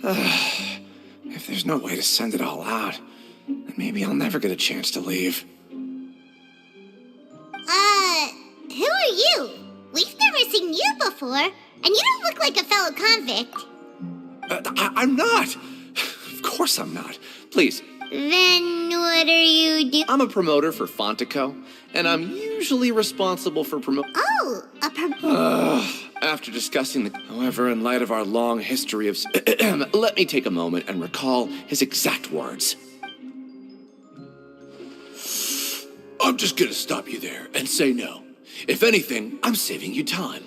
If there's no way to send it all out, then maybe I'll never get a chance to leave. Who are you? We've never seen you before, and you don't look like a fellow convict. I'm not. Of course I'm not. Please. Then what are you doing? I'm a promoter for Fontico, and I'm usually responsible for Oh, after discussing the... However, in light of our long history of... let me take a moment and recall his exact words. I'm just gonna stop you there and say no. If anything, I'm saving you time.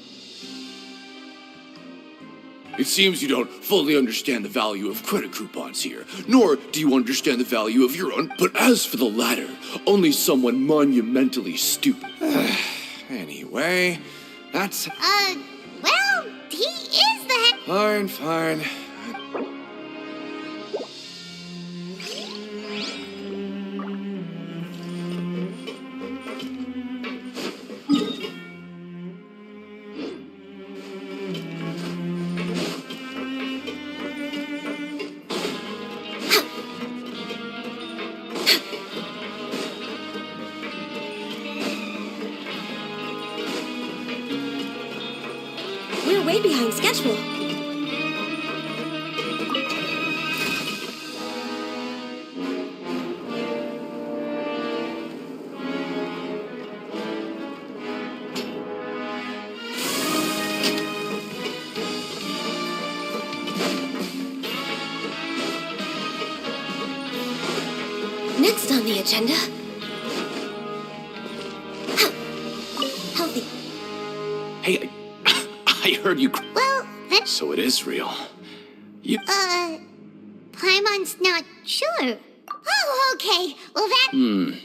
It seems you don't fully understand the value of credit coupons here, nor do you understand the value of your own. But as for the latter, only someone monumentally stupid. Anyway, that's... well, he is the head... Fine. We're way behind schedule. Next on the agenda. Healthy. Hey, I heard you... Well, that's... So it is real. You... Paimon's not sure. Oh, okay. Well, that...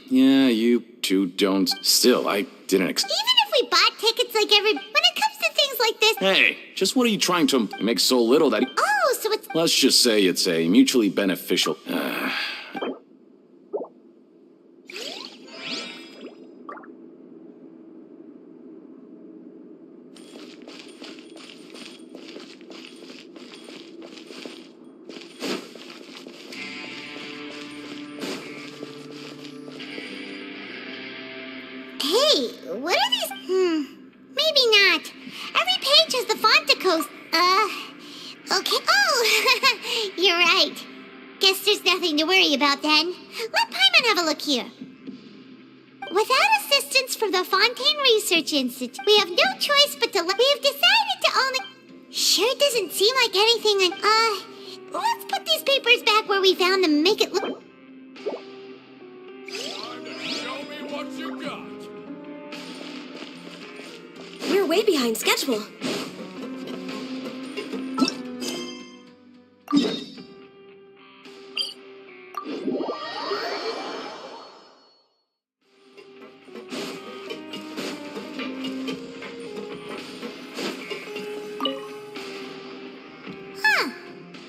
Yeah, you two don't... Still, I didn't Even if we bought tickets like when it comes to things like this... Hey, just what are you trying to... It makes so little that... Oh, so it's... Let's just say it's a mutually beneficial... Hey, what are these? Maybe not. Every page has the Fonticos. Okay. Oh, you're right. Guess there's nothing to worry about then. Let Paimon have a look here. Without assistance from the Fontaine Research Institute, we have no choice but to we have decided to only... Sure doesn't seem like anything let's put these papers back where we found them and make it look... Show me what you got. We're way behind schedule.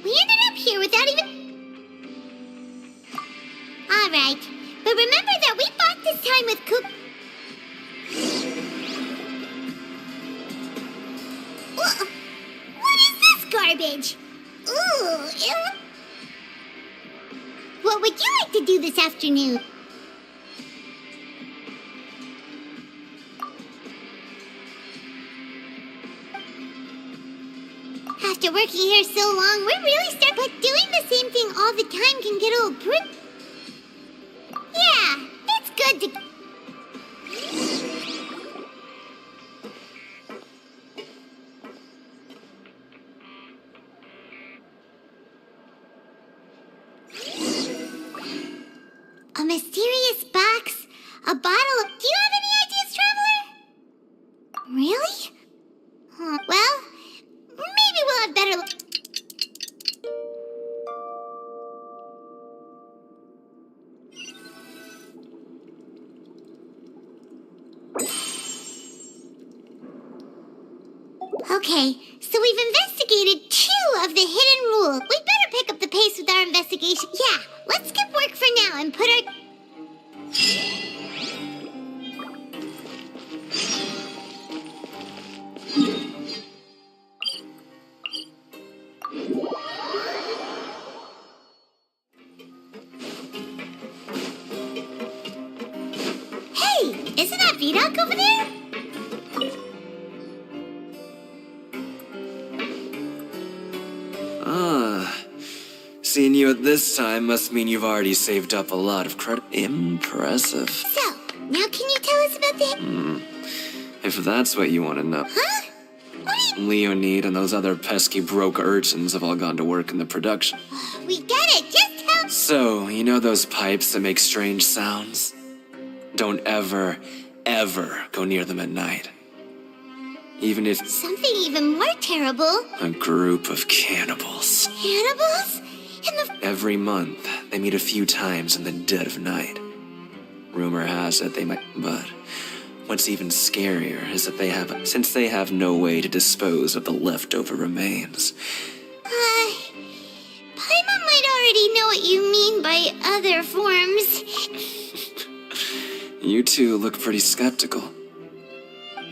We ended up here without even... All right, but remember that we bought this time with What is this garbage? Ooh, ew. What would you like to do this afternoon? After working here so long, we're really but doing the same thing all the time can get old Yeah, it's good to... A mysterious box, a bottle of... Do you have any ideas, Traveler? Really? Well, maybe we'll have better... Okay, so we've investigated 2 of the hidden rules. We'd better pick up the pace with our investigation. Yeah, let's skip work for now and put our... Vidoc over there? Seeing you at this time must mean you've already saved up a lot of credit. Impressive. So, now can you tell us about the... If that's what you want to know. Huh? What do you... Leonid and those other pesky broke urchins have all gone to work in the production. We get it, just tell... So, you know those pipes that make strange sounds? Don't ever, ever go near them at night. Even if Something even more terrible. a group of cannibals. Cannibals? In the... Every month, they meet a few times in the dead of night. Rumor has it they might, but what's even scarier is that since they have no way to dispose of the leftover remains. Paimon might already know what you mean by other forms. You two look pretty skeptical.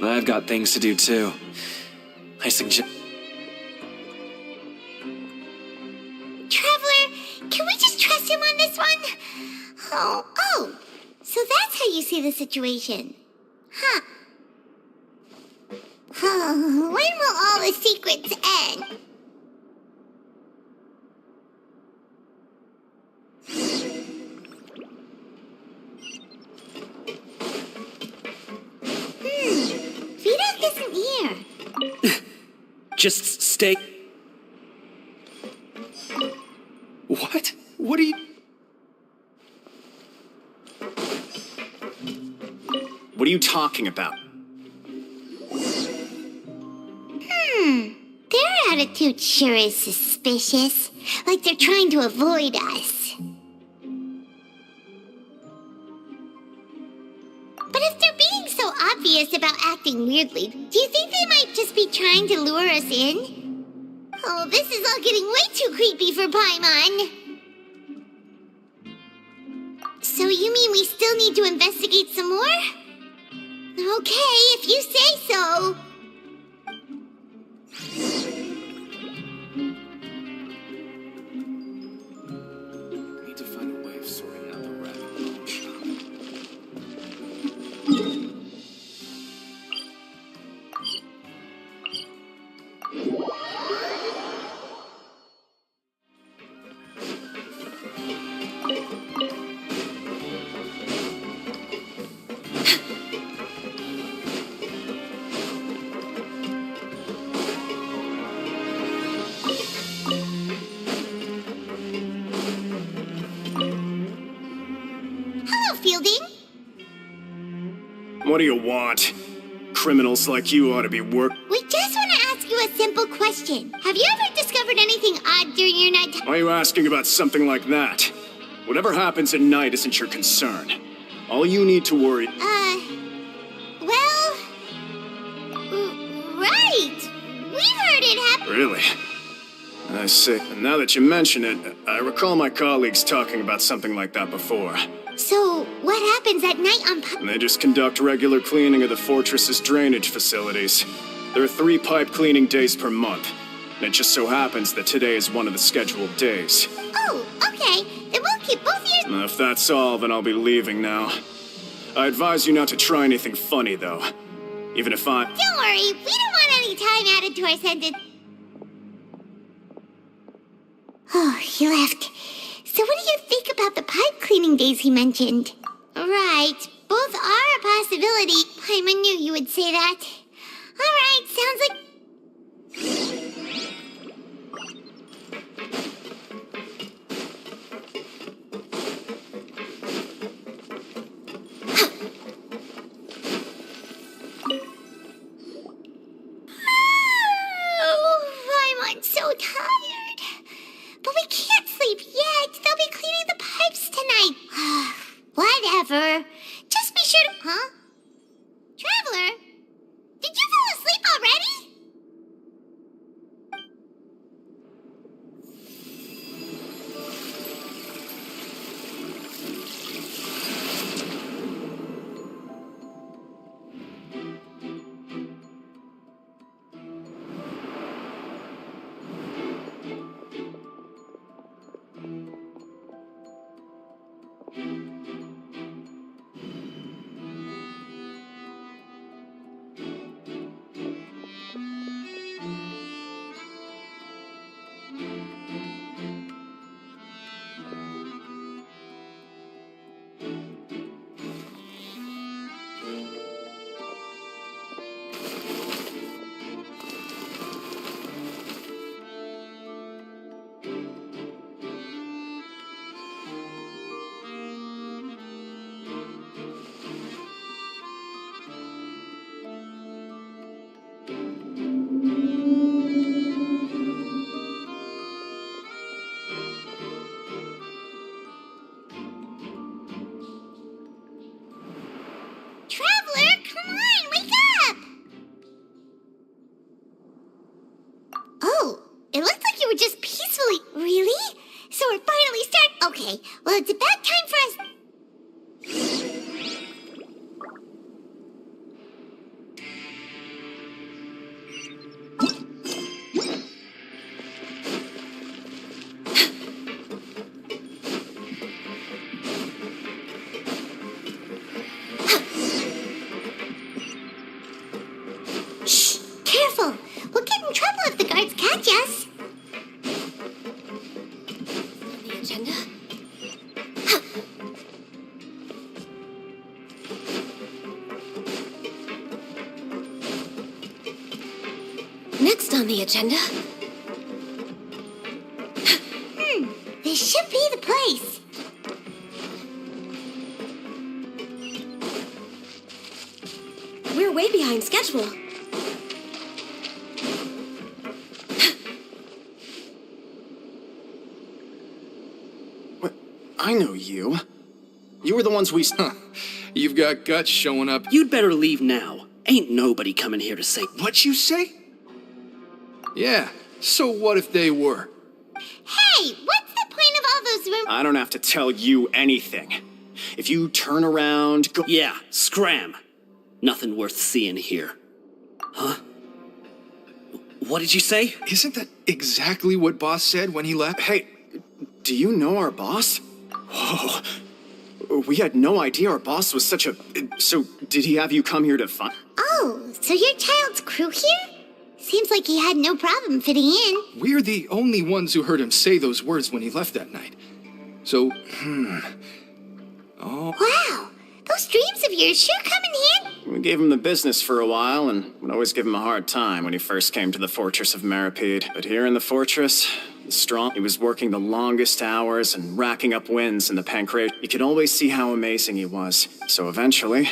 I've got things to do too. I suggest... Traveler, can we just trust him on this one? Oh, so that's how you see the situation. Huh. When will all the secrets end? Vidoc isn't here. Just stay. What? What are you... What are you talking about? Their attitude sure is suspicious. Like they're trying to avoid us. But if they're being so obvious about acting weirdly, do you think they might just be trying to lure us in? Oh, this is all getting way too creepy for Paimon. So you mean we still need to investigate some more? Okay, if you say so. Need to find a way of sorting out the rabbit hole shop. Hello, Fielding. What do you want? Criminals like you ought to be work... We just want to ask you a simple question. Have you ever discovered anything odd during your night? Why are you asking about something like that? Whatever happens at night isn't your concern. All you need to worry... Well... Right! We've heard it happen. Really? I see. And now that you mention it, I recall my colleagues talking about something like that before. So, what happens at night on... And they just conduct regular cleaning of the fortress's drainage facilities. There are 3 pipe cleaning days per month. And it just so happens that today is one of the scheduled days. Oh, okay. Then we'll keep both ears... If that's all, then I'll be leaving now. I advise you not to try anything funny, though. Even if I... Don't worry, we don't want any time added to our sentence. Oh, he left. So what do you think about the pipe cleaning days he mentioned? Right, both are a possibility. Paimon knew you would say that. All right, sounds like... Oh, Paimon's so tired. But we can't sleep yet. They'll be cleaning the pipes tonight. Whatever. Just be sure to... Huh? Traveler? It looked like you were just peacefully... Really? So we're finally Okay, well, it's about time for us... Shh! Careful! We'll get in trouble if the guards catch us. The agenda? Next on the agenda? This should be the place. We're way behind schedule. What? I know you. You were the ones we... You've got guts showing up. You'd better leave now. Ain't nobody coming here to say... What you say? Yeah, so what if they were? Hey, what's the point of all those rumors? I don't have to tell you anything. If you turn around, go... Yeah, scram. Nothing worth seeing here. Huh? What did you say? Isn't that exactly what Boss said when he left? Hey, do you know our boss? Whoa. We had no idea our boss was such a... So, did he have you come here to find... Oh, so your child's crew here? Seems like he had no problem fitting in. We're the only ones who heard him say those words when he left that night. So, Oh. Wow, those dreams of yours sure come in handy. We gave him the business for a while, and would always give him a hard time when he first came to the fortress of Maripede. But here in the fortress, he was working the longest hours and racking up wins in the pancreas. You could always see how amazing he was. So eventually,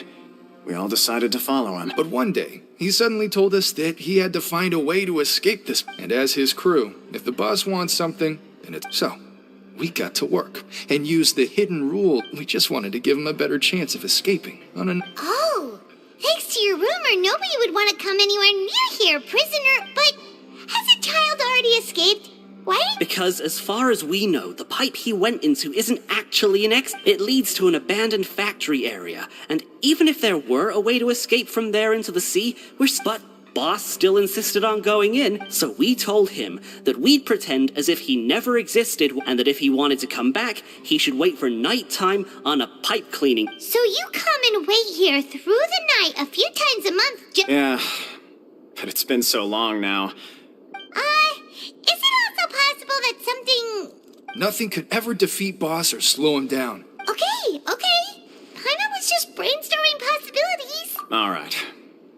we all decided to follow him. But one day, he suddenly told us that he had to find a way to escape this. And as his crew, if the boss wants something, then it's so. We got to work and used the hidden rule. We just wanted to give him a better chance of escaping on an... Oh, thanks to your rumor, nobody would want to come anywhere near here, prisoner. But has a child already escaped? Why? Because as far as we know, the pipe he went into isn't actually an exit. It leads to an abandoned factory area. And even if there were a way to escape from there into the sea, but Boss still insisted on going in, so we told him that we'd pretend as if he never existed, and that if he wanted to come back, he should wait for nighttime on a pipe cleaning. So you come and wait here through the night a few times a month Yeah, but it's been so long now. Is it also possible that something... Nothing could ever defeat Boss or slow him down. Okay. Paimon was just brainstorming possibilities. All right.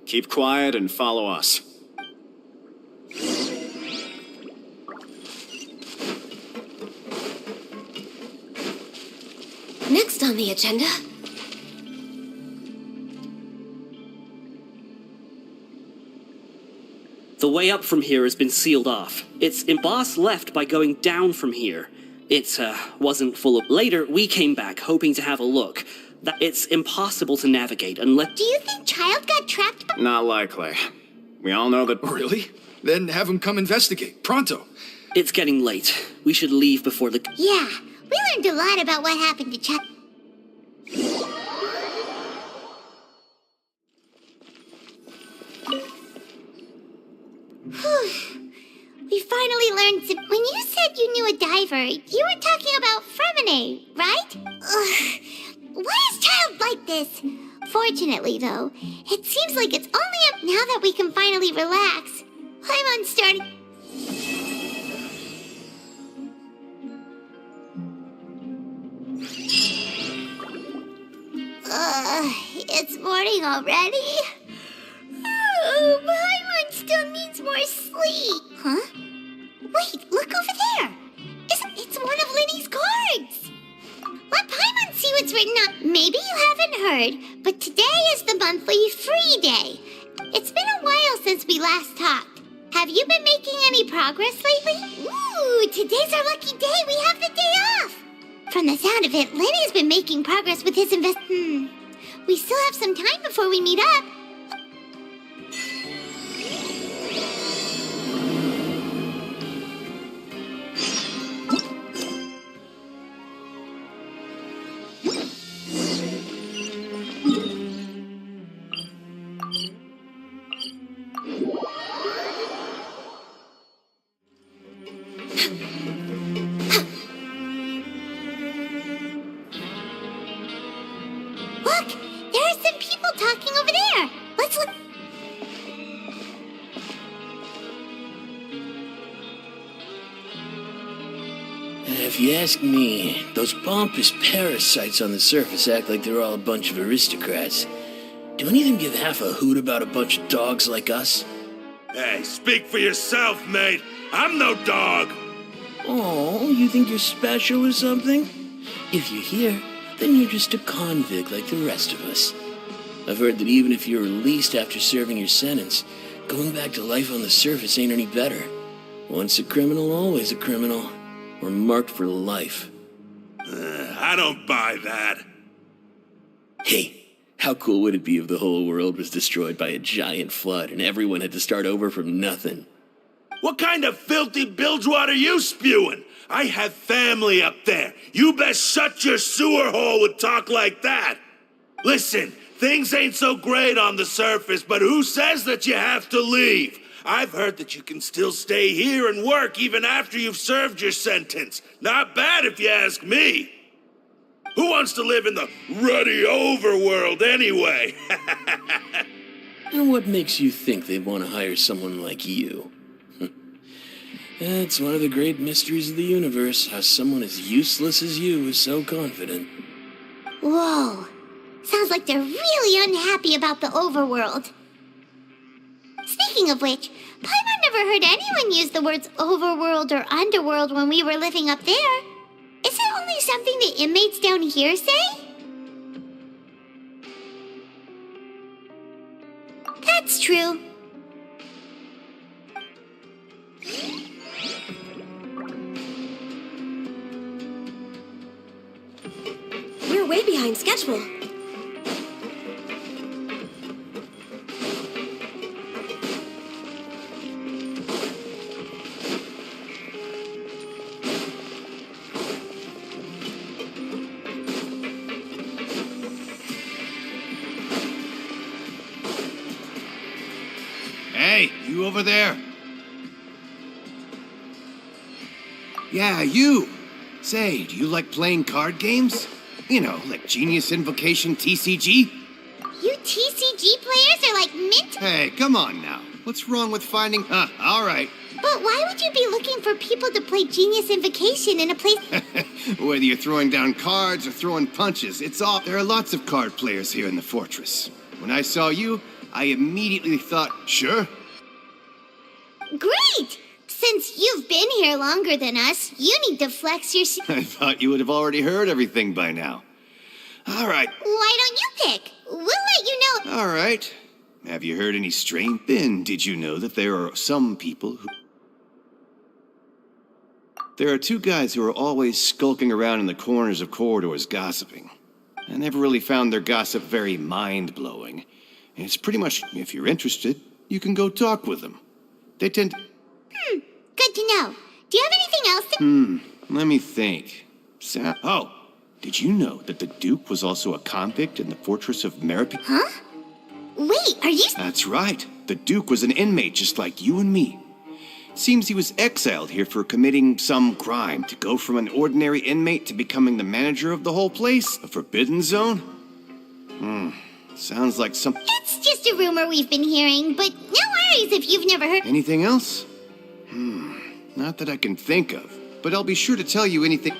Keep quiet and follow us. Next on the agenda? The way up from here has been sealed off. Boss left by going down from here. It wasn't full of... Later, we came back hoping to have a look. It's impossible to navigate unless... Do you think Child got trapped by... Not likely. We all know that... Really? Then have him come investigate. Pronto. It's getting late. We should leave before the... Yeah, we learned a lot about what happened to Child. We finally learned some... When you said you knew a diver, you were talking about Fremine, right? Ugh. Why is Child like this? Fortunately, though, it seems like it's only up now that we can finally relax. I'm starting... It's morning already? Oh, Paimon still needs more sleep. Huh? Wait, look over there. It's one of Linny's cards. Let Paimon see what's written up. Maybe you haven't heard, but today is the monthly free day. It's been a while since we last talked. Have you been making any progress lately? Ooh, today's our lucky day. We have the day off. From the sound of it, Lenny's been making progress with his We still have some time before we meet up. Look, there are some people talking over there. Let's look. If you ask me, those pompous parasites on the surface act like they're all a bunch of aristocrats. Do any of them give half a hoot about a bunch of dogs like us? Hey, speak for yourself, mate. I'm no dog. Oh, you think you're special or something? If you're here, then you're just a convict like the rest of us. I've heard that even if you're released after serving your sentence, going back to life on the surface ain't any better. Once a criminal, always a criminal. Or marked for life. I don't buy that. Hey, how cool would it be if the whole world was destroyed by a giant flood and everyone had to start over from nothing? What kind of filthy bilge water you spewing? I have family up there. You best shut your sewer hole with talk like that. Listen, things ain't so great on the surface, but who says that you have to leave? I've heard that you can still stay here and work even after you've served your sentence. Not bad if you ask me. Who wants to live in the ruddy overworld anyway? And what makes you think they'd want to hire someone like you? It's one of the great mysteries of the universe, how someone as useless as you is so confident. Whoa. Sounds like they're really unhappy about the overworld. Speaking of which, Paimon never heard anyone use the words overworld or underworld when we were living up there. Is it only something the inmates down here say? That's true. We're way behind schedule. Hey, you over there? Yeah, you. Say, do you like playing card games? You know, like Genius Invocation TCG? You TCG players are like mint. Hey, come on now. What's wrong with finding... all right. But why would you be looking for people to play Genius Invocation in a place... Whether you're throwing down cards or throwing punches, it's all... There are lots of card players here in the fortress. When I saw you, I immediately thought, sure. Great! Since you've been here longer than us, you need to flex your... I thought you would have already heard everything by now. All right. Why don't you pick? We'll let you know. All right. Have you heard any strange... Ben, did you know that there are some people who... There are two guys who are always skulking around in the corners of corridors gossiping. I never really found their gossip very mind-blowing. And it's pretty much, if you're interested, you can go talk with them. They tend to... Good to know. Do you have anything else to... Let me think. Oh, did you know that the Duke was also a convict in the fortress of Meripy? Huh? Wait, are you... That's right. The Duke was an inmate just like you and me. Seems he was exiled here for committing some crime to go from an ordinary inmate to becoming the manager of the whole place? A forbidden zone? Sounds like some... It's just a rumor we've been hearing, but no worries if you've never heard... Anything else? Not that I can think of, but I'll be sure to tell you anything...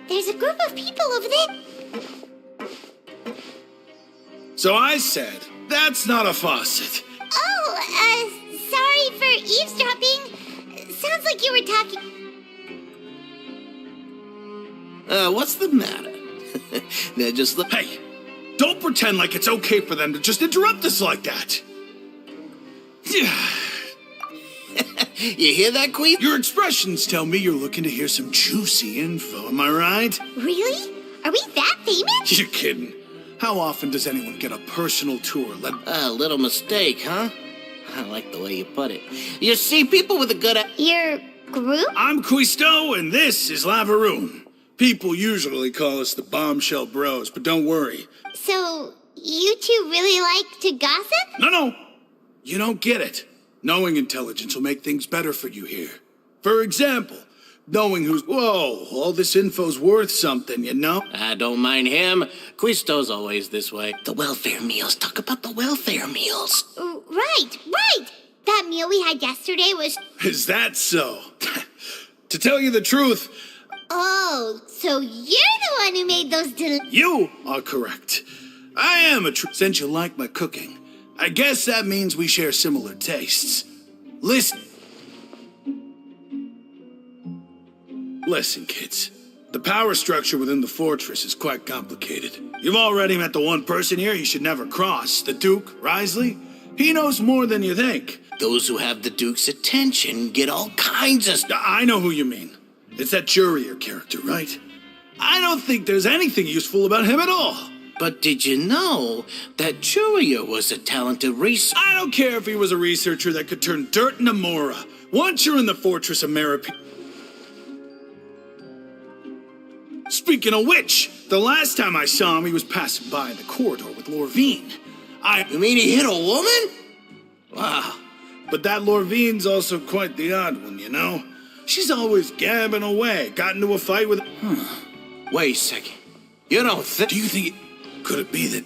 There's a group of people over there. So I said, that's not a faucet. Oh, sorry for eavesdropping. Sounds like you were talking... What's the matter? They're just... Hey, don't pretend like it's okay for them to just interrupt us like that. You hear that, Queen? Your expressions tell me you're looking to hear some juicy info, am I right? Really? Are we that famous? You're kidding. How often does anyone get a personal tour led? A little mistake, huh? I like the way you put it. You see, people with a good... Your group? I'm Quisto, and this is Lavaroon. People usually call us the Bombshell Bros, but don't worry. So, you two really like to gossip? No. You don't get it. Knowing intelligence will make things better for you here. For example, knowing who's... Whoa, all this info's worth something, you know? I don't mind him. Quisto's always this way. The welfare meals. Talk about the welfare meals. Right. That meal we had yesterday was... Is that so? To tell you the truth... Oh, so you're the one who made those You are correct. I am since you like my cooking, I guess that means we share similar tastes. Listen, kids. The power structure within the fortress is quite complicated. You've already met the one person here you should never cross, the Duke, Risley. He knows more than you think. Those who have the Duke's attention get all kinds of stuff. I know who you mean. It's that Jurier character, right? I don't think there's anything useful about him at all. But did you know that Jurier was a talented researcher? I don't care if he was a researcher that could turn dirt into Mora. Once you're in the fortress of Meripede... Speaking of which, the last time I saw him, he was passing by in the corridor with Lorvine. You mean he hit a woman? Wow. But that Lorvine's also quite the odd one, you know? She's always gabbing away, got into a fight with... Wait a second. You don't think... Do you think could it be that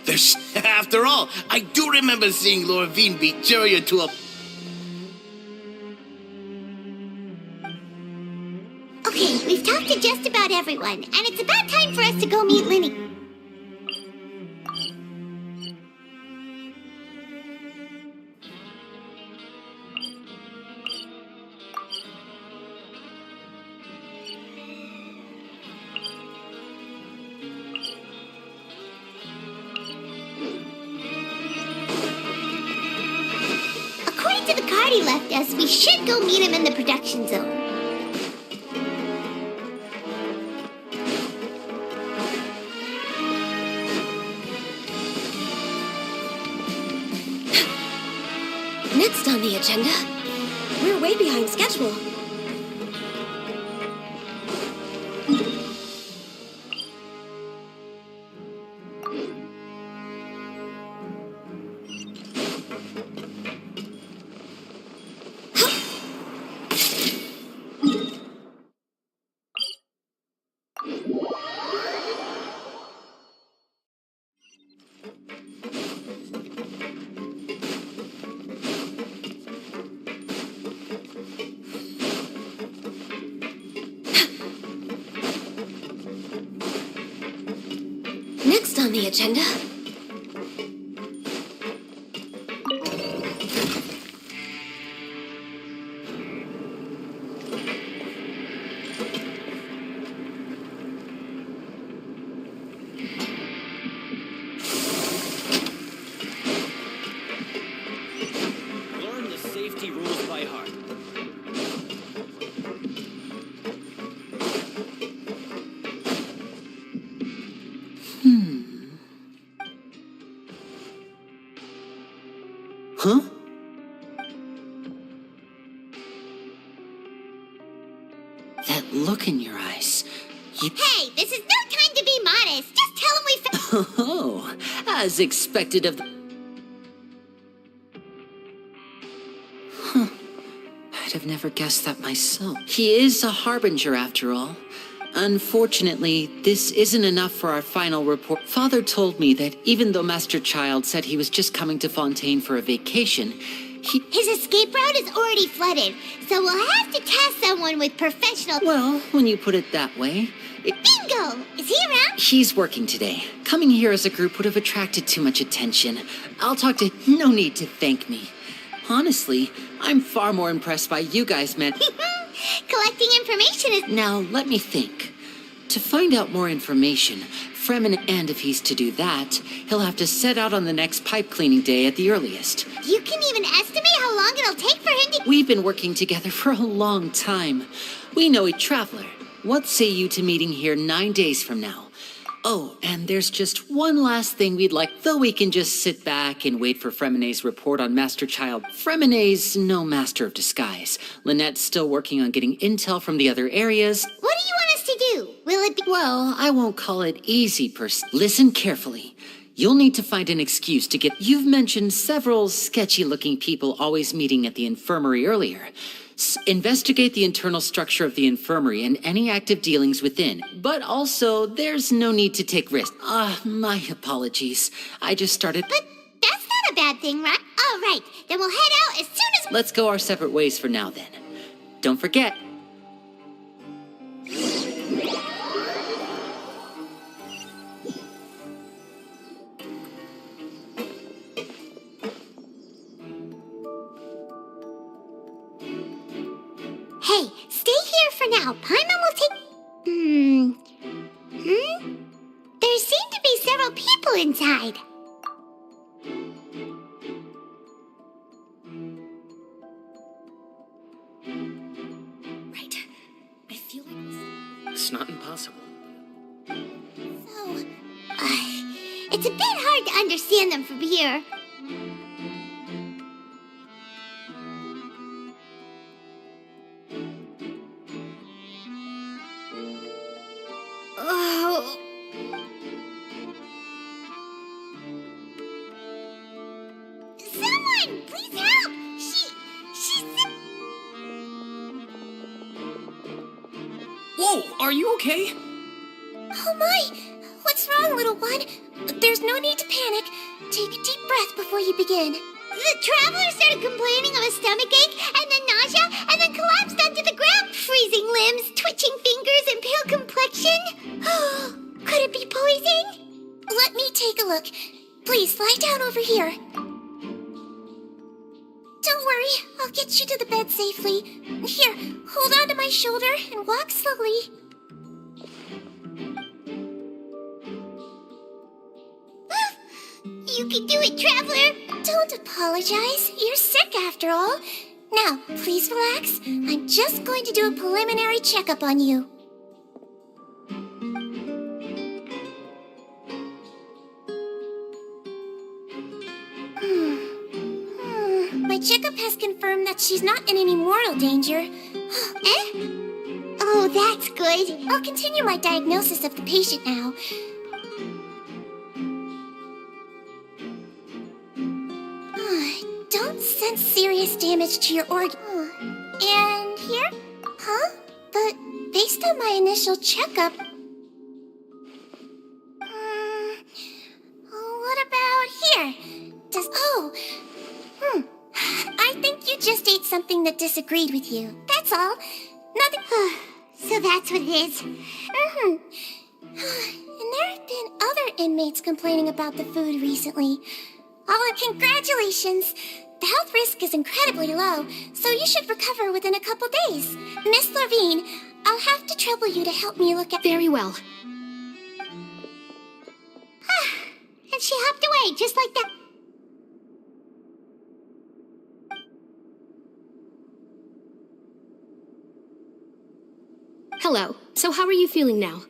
there's... After all, I do remember seeing Lorvine beat Jurier to a... Okay, we've talked to just about everyone, and it's about time for us to go meet Linny. According to the card he left us, we should go meet him in the production zone. Next on the agenda, we're way behind schedule. Next on the agenda, Learn the safety rules by heart. Huh? That look in your eyes. Hey, this is no time to be modest. Just tell him we found... Oh, as expected of the... Huh. I'd have never guessed that myself. He is a harbinger, after all. Unfortunately, this isn't enough for our final report. Father told me that even though Master Child said he was just coming to Fontaine for a vacation, His escape route is already flooded, so we'll have to task someone with professional... Well, when you put it that way... Bingo! Is he around? He's working today. Coming here as a group would have attracted too much attention. I'll talk to... No need to thank me. Honestly, I'm far more impressed by you guys, man. Collecting information is... Now, let me think. To find out more information, Fremen, and if he's to do that, he'll have to set out on the next pipe cleaning day at the earliest. You can even estimate how long it'll take for him to... We've been working together for a long time. We know a traveler. What say you to meeting here 9 days from now? Oh, and there's just one last thing we'd like, though we can just sit back and wait for Fremonet's report on Master Child. Fremonet's no master of disguise. Lynette's still working on getting intel from the other areas. What do you want us to do? Will it be— Well, I won't call it easy Listen carefully. You'll need to find an excuse to get— You've mentioned several sketchy-looking people always meeting at the infirmary earlier. Investigate the internal structure of the infirmary and any active dealings within. But also, there's no need to take risks. My apologies. I just started— But that's not a bad thing, right? All right, then we'll head out as soon as— Let's go our separate ways for now, then. Don't forget— Hey, stay here for now. Paimon will take— There seem to be several people inside. Right. I feel like It's not impossible. So, it's a bit hard to understand them from here. Oh. Someone, please help! She's sick. Whoa, are you okay? Oh my! What's wrong, little one? There's no need to panic. Take a deep breath before you begin. The traveler started complaining of a stomachache, and then nausea, and then collapsed onto the ground. Freezing limbs, twitching fingers, and pale complexion. Could it be poison? Let me take a look. Please, lie down over here. Don't worry, I'll get you to the bed safely. Here, hold on to my shoulder and walk slowly. You can do it, Traveler! Don't apologize. You're sick after all. Now, please relax. I'm just going to do a preliminary checkup on you. My checkup has confirmed that she's not in any mortal danger. Eh? Oh, that's good. I'll continue my diagnosis of the patient now. Don't sense serious damage to your organ. And here? Huh? But based on my initial checkup... what about here? I think you just ate something that disagreed with you. That's all. Nothing... So that's what it is. And there have been other inmates complaining about the food recently. Congratulations! The health risk is incredibly low, so you should recover within a couple days. Miss Levine, I'll have to trouble you to help me look at— very well. And she hopped away, just like that. Hello. So how are you feeling now?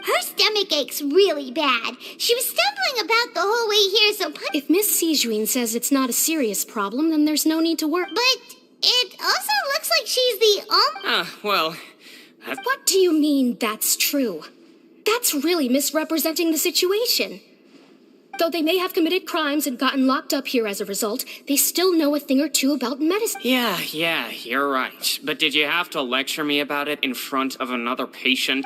Her stomach aches really bad. She was stumbling about the whole way here, so... If Miss Sijuin says it's not a serious problem, then there's no need to worry. But it also looks like she's the Well... What do you mean, that's true? That's really misrepresenting the situation. Though they may have committed crimes and gotten locked up here as a result, they still know a thing or two about medicine. Yeah, you're right. But did you have to lecture me about it in front of another patient?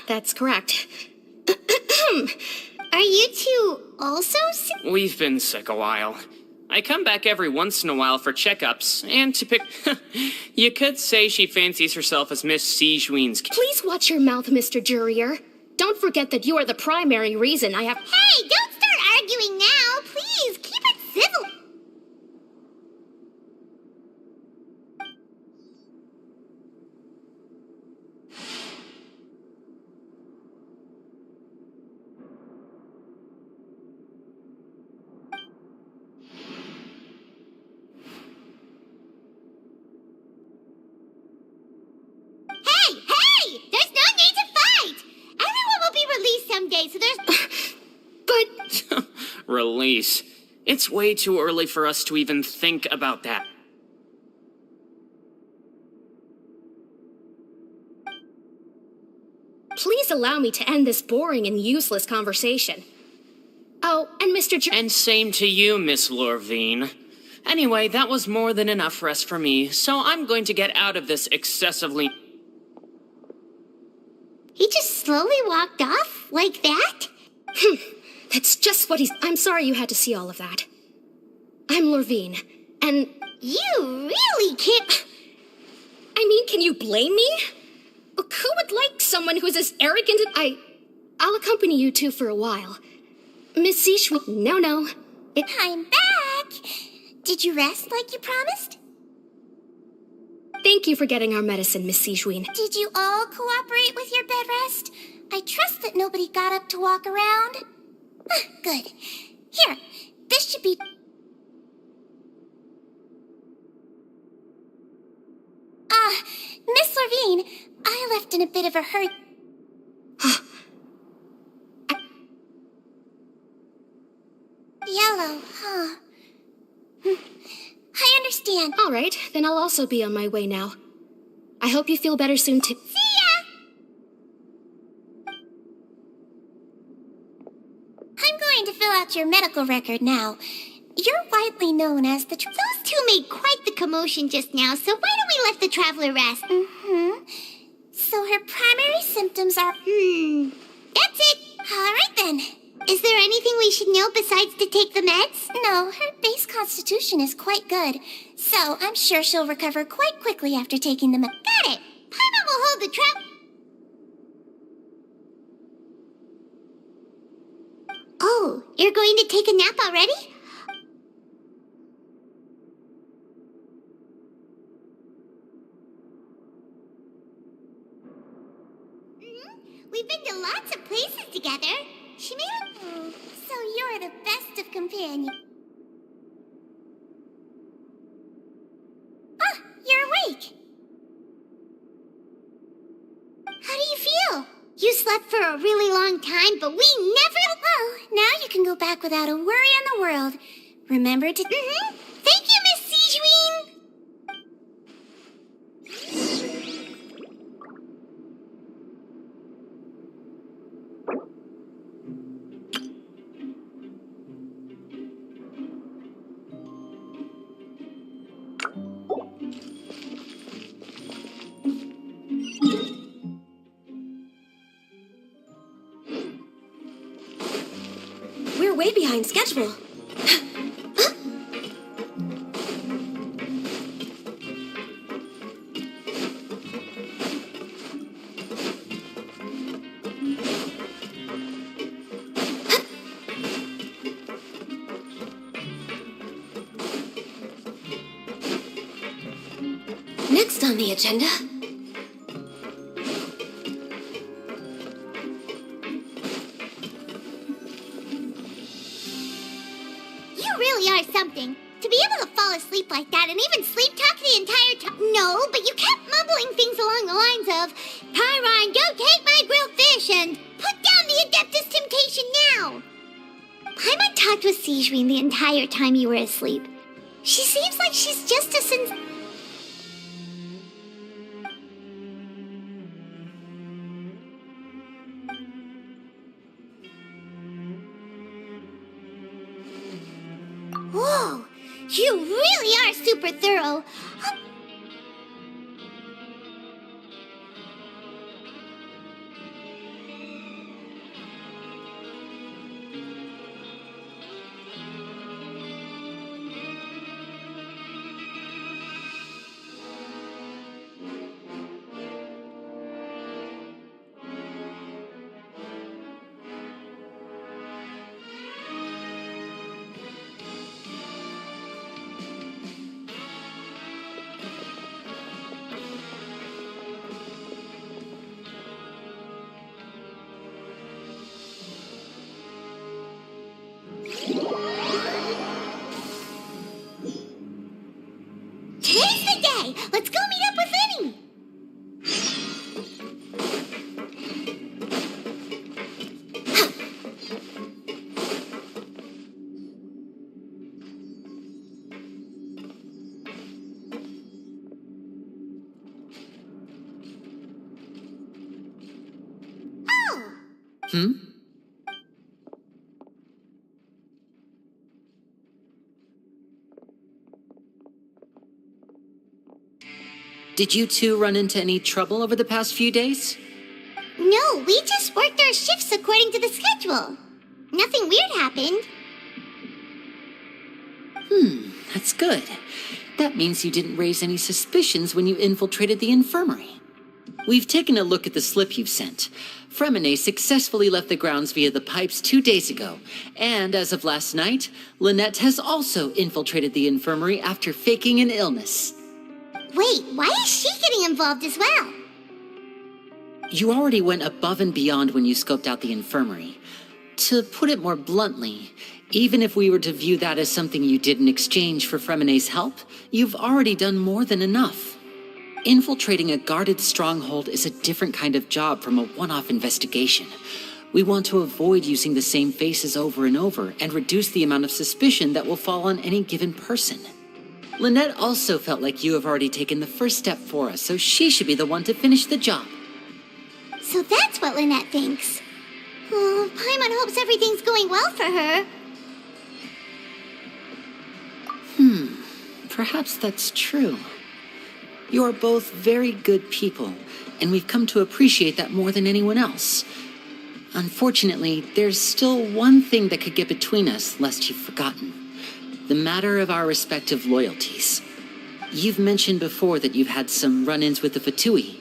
That's correct. Are you two also sick? We've been sick a while. I come back every once in a while for checkups, and to pick... You could say she fancies herself as Miss Sijuin's... Please watch your mouth, Mr. Jurier. Don't forget that you are the primary reason I have... Hey, don't start arguing now. Please, keep it civil. day, so there's... But Release. It's way too early for us to even think about that. please allow me to end this boring and useless conversation. Oh, and And same to you, Miss Lorvine. Anyway, that was more than enough rest for me, so I'm going to get out of this excessively... He just slowly walked off? Like that? That's just what he's... I'm sorry you had to see all of that. I'm Lorvine, and... You really can't... I mean, can you blame me? Look, who would like someone who is as arrogant as... I'll accompany you two for a while. Miss Seashwe... No. I'm back! Did you rest like you promised? Thank you for getting our medicine, Miss Seashween. Did you all cooperate with your bed rest? I trust that nobody got up to walk around. Good. Here, this should be... Miss Lorvine, I left in a bit of a hurry. Yellow, huh? I understand. All right, then I'll also be on my way now. I hope you feel better soon too. See ya! I'm going to fill out your medical record now. You're widely known as the... Those two made quite the commotion just now, so why don't we let the traveler rest? So her primary symptoms are... That's it! All right then. Is there anything we should know besides to take the meds? No, her base constitution is quite good, so I'm sure she'll recover quite quickly after taking the meds. Got it! Paimon will hold the trap... Oh, you're going to take a nap already? We've been to lots of places together. She may have... So you're the best of companions. You're awake. How do you feel? You slept for a really long time, but we never... Well, now you can go back without a worry in the world. Remember to... Thank you, Miss Seashween! We're way behind schedule. Next on the agenda... You really are something. To be able to fall asleep like that and even sleep talk the entire time. No, but you kept mumbling things along the lines of, Pyron, go take my grilled fish and put down the Adeptus Temptation now. Paimon talked with Seashween the entire time you were asleep. She seems like she's just as Whoa! You really are super thorough. Today's the day! Let's go meet up with Vinny! Did you two run into any trouble over the past few days? No, we just worked our shifts according to the schedule. Nothing weird happened. That's good. That means you didn't raise any suspicions when you infiltrated the infirmary. We've taken a look at the slip you've sent. Fremine successfully left the grounds via the pipes 2 days ago, and as of last night, Lynette has also infiltrated the infirmary after faking an illness. Wait, why is she getting involved as well? You already went above and beyond when you scoped out the infirmary. To put it more bluntly, even if we were to view that as something you did in exchange for Fremine's help, you've already done more than enough. Infiltrating a guarded stronghold is a different kind of job from a one-off investigation. We want to avoid using the same faces over and over and reduce the amount of suspicion that will fall on any given person. Lynette also felt like you have already taken the first step for us, so she should be the one to finish the job. So that's what Lynette thinks. Oh, Paimon hopes everything's going well for her. Perhaps that's true. You are both very good people, and we've come to appreciate that more than anyone else. Unfortunately, there's still one thing that could get between us, lest you've forgotten. The matter of our respective loyalties. You've mentioned before that you've had some run-ins with the Fatui.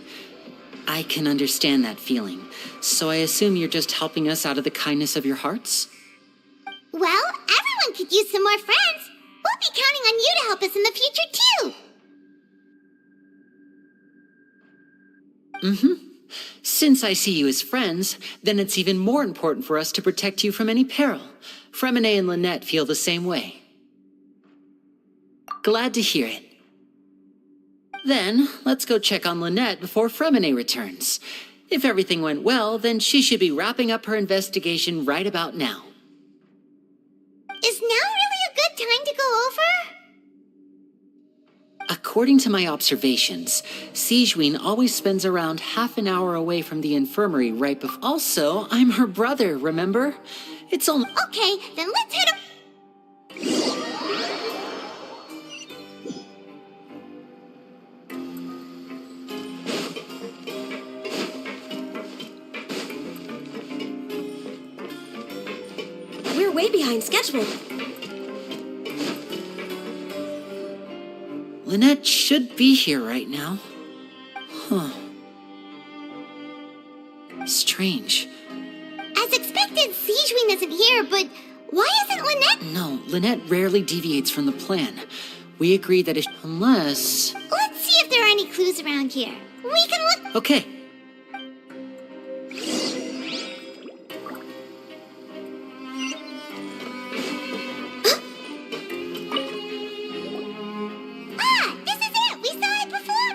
I can understand that feeling, so I assume you're just helping us out of the kindness of your hearts? Well, everyone could use some more friends. We'll be counting on you to help us in the future, too. Since I see you as friends, then it's even more important for us to protect you from any peril. Fremine and Lynette feel the same way. Glad to hear it. Then, let's go check on Lynette before Fremine returns. If everything went well, then she should be wrapping up her investigation right about now. Is now really a good time to go over? According to my observations, Sijuin always spends around half an hour away from the infirmary right before. Also, I'm her brother, remember? It's only. Okay, then let's hit him. We're way behind schedule. Lynette should be here right now. Strange. As expected, Sijuin isn't here, but why isn't Lynette? No, Lynette rarely deviates from the plan. We agreed that unless... Let's see if there are any clues around here. We can look... Okay.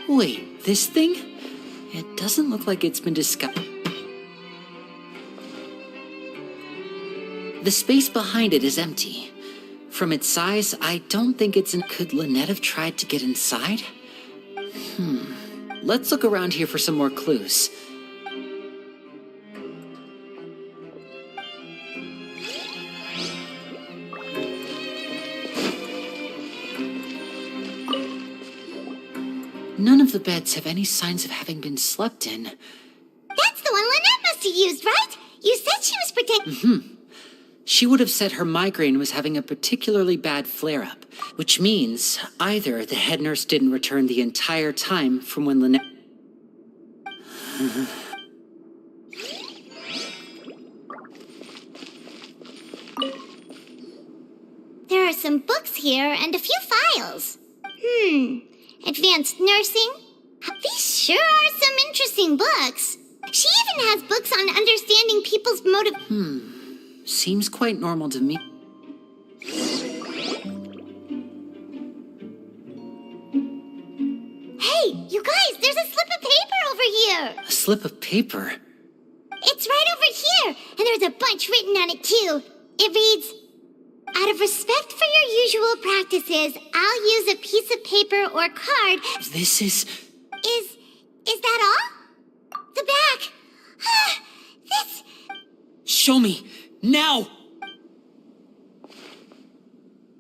Wait, this thing? It doesn't look like it's been discovered. The space behind it is empty. From its size, I don't think it's in... Could Lynette have tried to get inside? Let's look around here for some more clues. None of the beds have any signs of having been slept in. That's the one Lynette must have used, right? You said she was protecting... She would have said her migraine was having a particularly bad flare-up, which means either the head nurse didn't return the entire time from when Lynette... There are some books here and a few files. Advanced nursing? These sure are some interesting books. She even has books on understanding people's motive... Seems quite normal to me. Hey, you guys, there's a slip of paper over here. A slip of paper? It's right over here, and there's a bunch written on it too. It reads, out of respect for your usual practices, I'll use a piece of paper or card. This is... Is that all? The back. Show me! Now!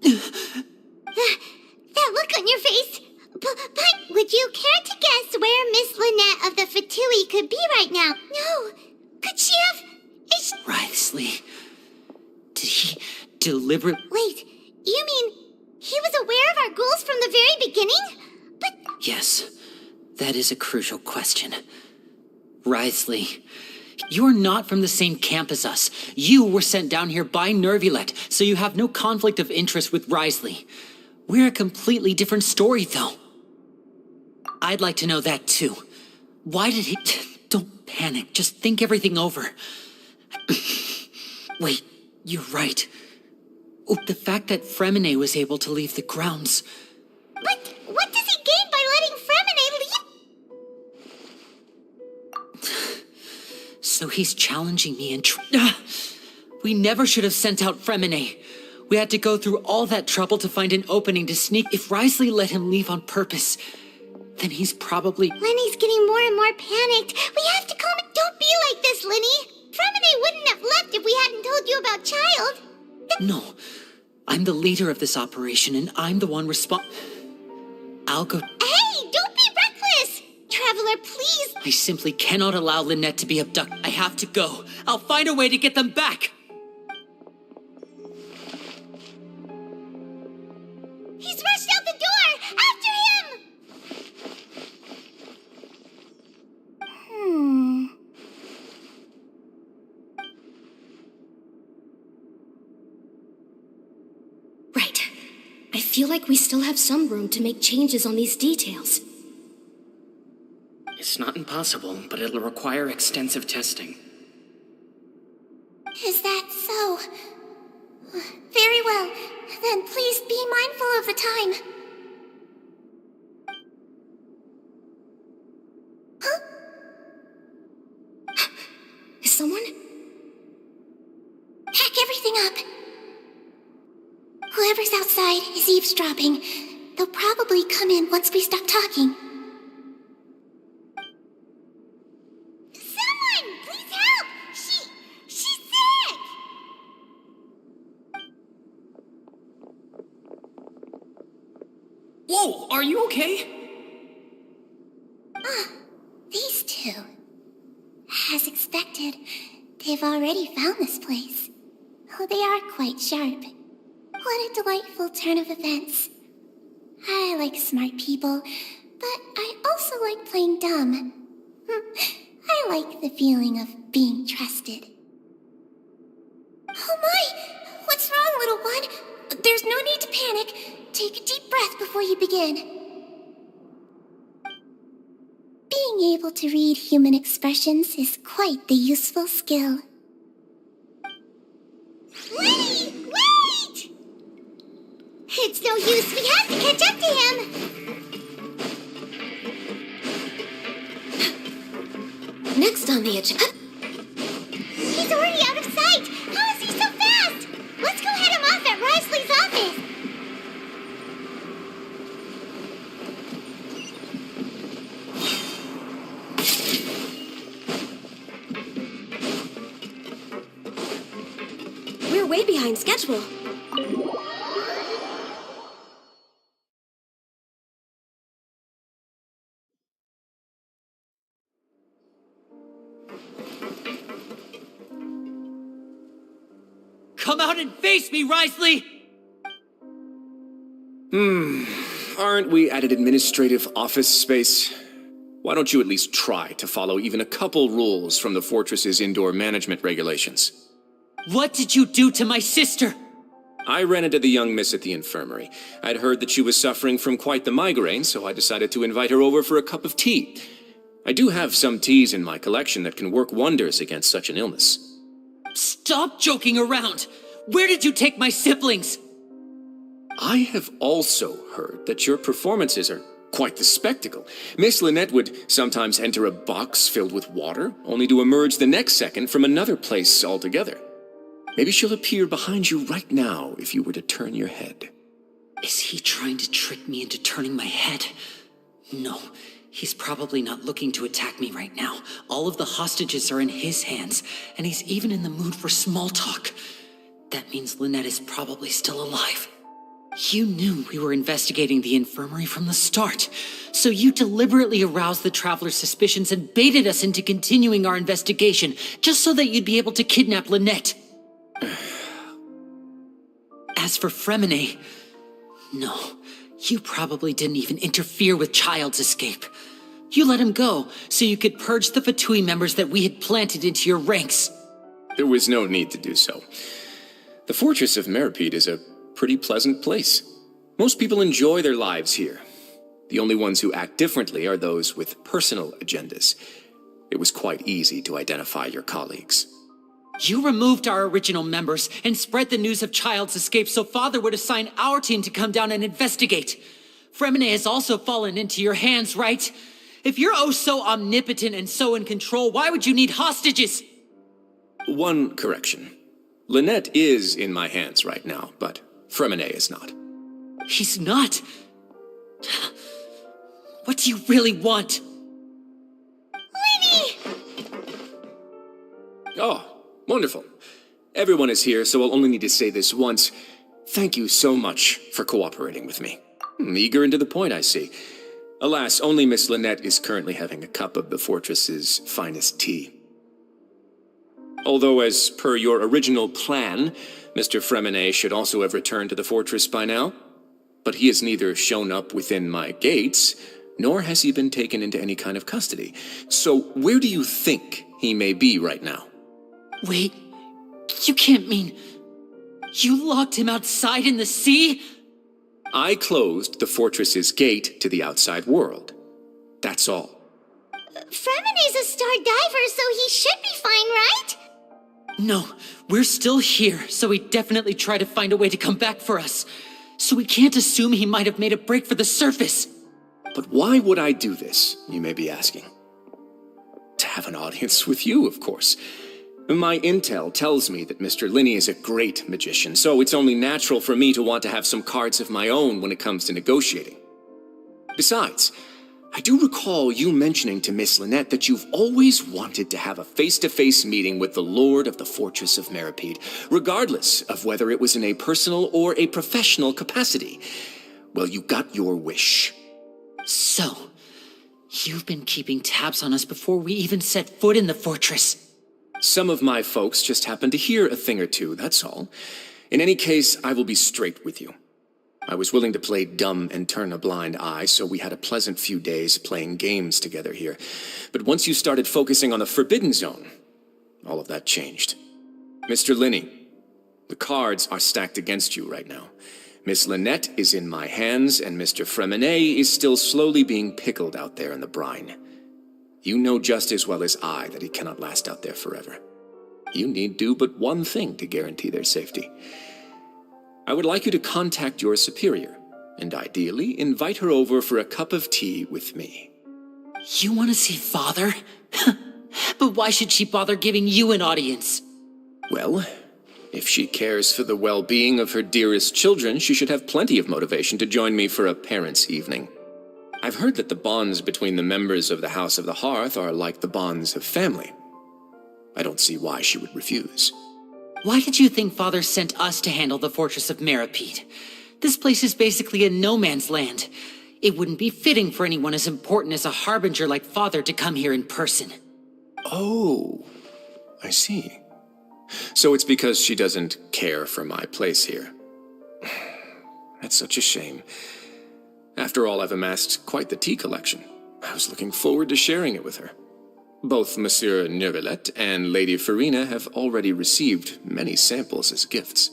That look on your face. But would you care to guess where Miss Lynette of the Fatui could be right now? No. Could she have... Wriothesley. Did he deliberately... Wait, you mean he was aware of our goals from the very beginning? But... Yes, that is a crucial question. Wriothesley, you're not from the same camp as us. You were sent down here by Nervulet, so you have no conflict of interest with Wriothesley. We're a completely different story, though. I'd like to know that, too. Why did he... Don't panic, just think everything over. Wait, you're right. Oh, the fact that Fremine was able to leave the grounds... But what does he gain by letting Fremine leave? So he's challenging me and we never should have sent out Fremine. We had to go through all that trouble to find an opening to sneak. If Wriothesley let him leave on purpose, then he's probably... Lenny's getting more and more panicked. We have to calm it. Don't be like this, Lenny. Fremine wouldn't have left if we hadn't told you about Child. No, I'm the leader of this operation, and I'm the one I'll go... Hey, don't be reckless! Traveler, please! I simply cannot allow Lynette to be abducted. I have to go. I'll find a way to get them back! He's rushed out the door! After him! Right. I feel like we still have some room to make changes on these details. It's not impossible, but it'll require extensive testing. Is that so? Very well. Then please be mindful of the time. Huh? Is someone? Pack everything up. Whoever's outside is eavesdropping. They'll probably come in once we stop talking. Someone! Please help! She's sick! Whoa, are you okay? These two. As expected, they've already found this place. Oh, they are quite sharp. What a delightful turn of events. I like smart people, but I also like playing dumb. I like the feeling of being trusted. Oh my! What's wrong, little one? There's no need to panic. Take a deep breath before you begin. Being able to read human expressions is quite the useful skill. Wait! Wait! It's no use. We have to catch up to him. Next on the agenda... He's already out of sight. How is he so fast? Let's go head him off at Wriothesley's office. We're way behind schedule. Come out and face me, Wriothesley! Aren't we at an administrative office space? Why don't you at least try to follow even a couple rules from the fortress's indoor management regulations? What did you do to my sister? I ran into the young miss at the infirmary. I'd heard that she was suffering from quite the migraine, so I decided to invite her over for a cup of tea. I do have some teas in my collection that can work wonders against such an illness. Stop joking around! Where did you take my siblings? I have also heard that your performances are quite the spectacle. Miss Lynette would sometimes enter a box filled with water, only to emerge the next second from another place altogether. Maybe she'll appear behind you right now if you were to turn your head. Is he trying to trick me into turning my head? No, He's probably not looking to attack me right now. All of the hostages are in his hands, and he's even in the mood for small talk. That means Lynette is probably still alive. You knew we were investigating the infirmary from the start, so you deliberately aroused the Traveler's suspicions and baited us into continuing our investigation, just so that you'd be able to kidnap Lynette. As for Fremine, no, you probably didn't even interfere with Child's escape. You let him go, so you could purge the Fatui members that we had planted into your ranks. There was no need to do so. The Fortress of Meripede is a pretty pleasant place. Most people enjoy their lives here. The only ones who act differently are those with personal agendas. It was quite easy to identify your colleagues. You removed our original members and spread the news of Child's escape so Father would assign our team to come down and investigate. Fremine has also fallen into your hands, right? If you're oh so omnipotent and so in control, why would you need hostages? One correction. Lynette is in my hands right now, but Fremine is not. He's not? What do you really want? Lenny! Oh, wonderful. Everyone is here, so I'll only need to say this once. Thank you so much for cooperating with me. Eager and to the point, I see. Alas, only Miss Lynette is currently having a cup of the fortress's finest tea. Although, as per your original plan, Mr. Fremine should also have returned to the fortress by now. But he has neither shown up within my gates, nor has he been taken into any kind of custody. So where do you think he may be right now? Wait, you can't mean... You locked him outside in the sea? I closed the fortress's gate to the outside world. That's all. Fremine's a star diver, so he should be fine, right? No, we're still here, so he definitely tried to find a way to come back for us. So we can't assume he might have made a break for the surface. But why would I do this, you may be asking? To have an audience with you, of course. My intel tells me that Mr. Linney is a great magician, so it's only natural for me to want to have some cards of my own when it comes to negotiating. Besides, I do recall you mentioning to Miss Lynette that you've always wanted to have a face-to-face meeting with the Lord of the Fortress of Meripede, regardless of whether it was in a personal or a professional capacity. Well, you got your wish. So, you've been keeping tabs on us before we even set foot in the fortress. Some of my folks just happened to hear a thing or two, that's all. In any case, I will be straight with you. I was willing to play dumb and turn a blind eye, so we had a pleasant few days playing games together here. But once you started focusing on the Forbidden Zone, all of that changed. Mr. Linney, the cards are stacked against you right now. Miss Lynette is in my hands, and Mr. Fremine is still slowly being pickled out there in the brine. You know just as well as I that he cannot last out there forever. You need do but one thing to guarantee their safety. I would like you to contact your superior, and ideally invite her over for a cup of tea with me. You want to see Father? But why should she bother giving you an audience? Well, if she cares for the well-being of her dearest children, she should have plenty of motivation to join me for a parents' evening. I've heard that the bonds between the members of the House of the Hearth are like the bonds of family. I don't see why she would refuse. Why did you think Father sent us to handle the Fortress of Meripede? This place is basically a no-man's land. It wouldn't be fitting for anyone as important as a harbinger like Father to come here in person. Oh, I see. So it's because she doesn't care for my place here. That's such a shame. After all, I've amassed quite the tea collection. I was looking forward to sharing it with her. Both Monsieur Neuvillette and Lady Farina have already received many samples as gifts.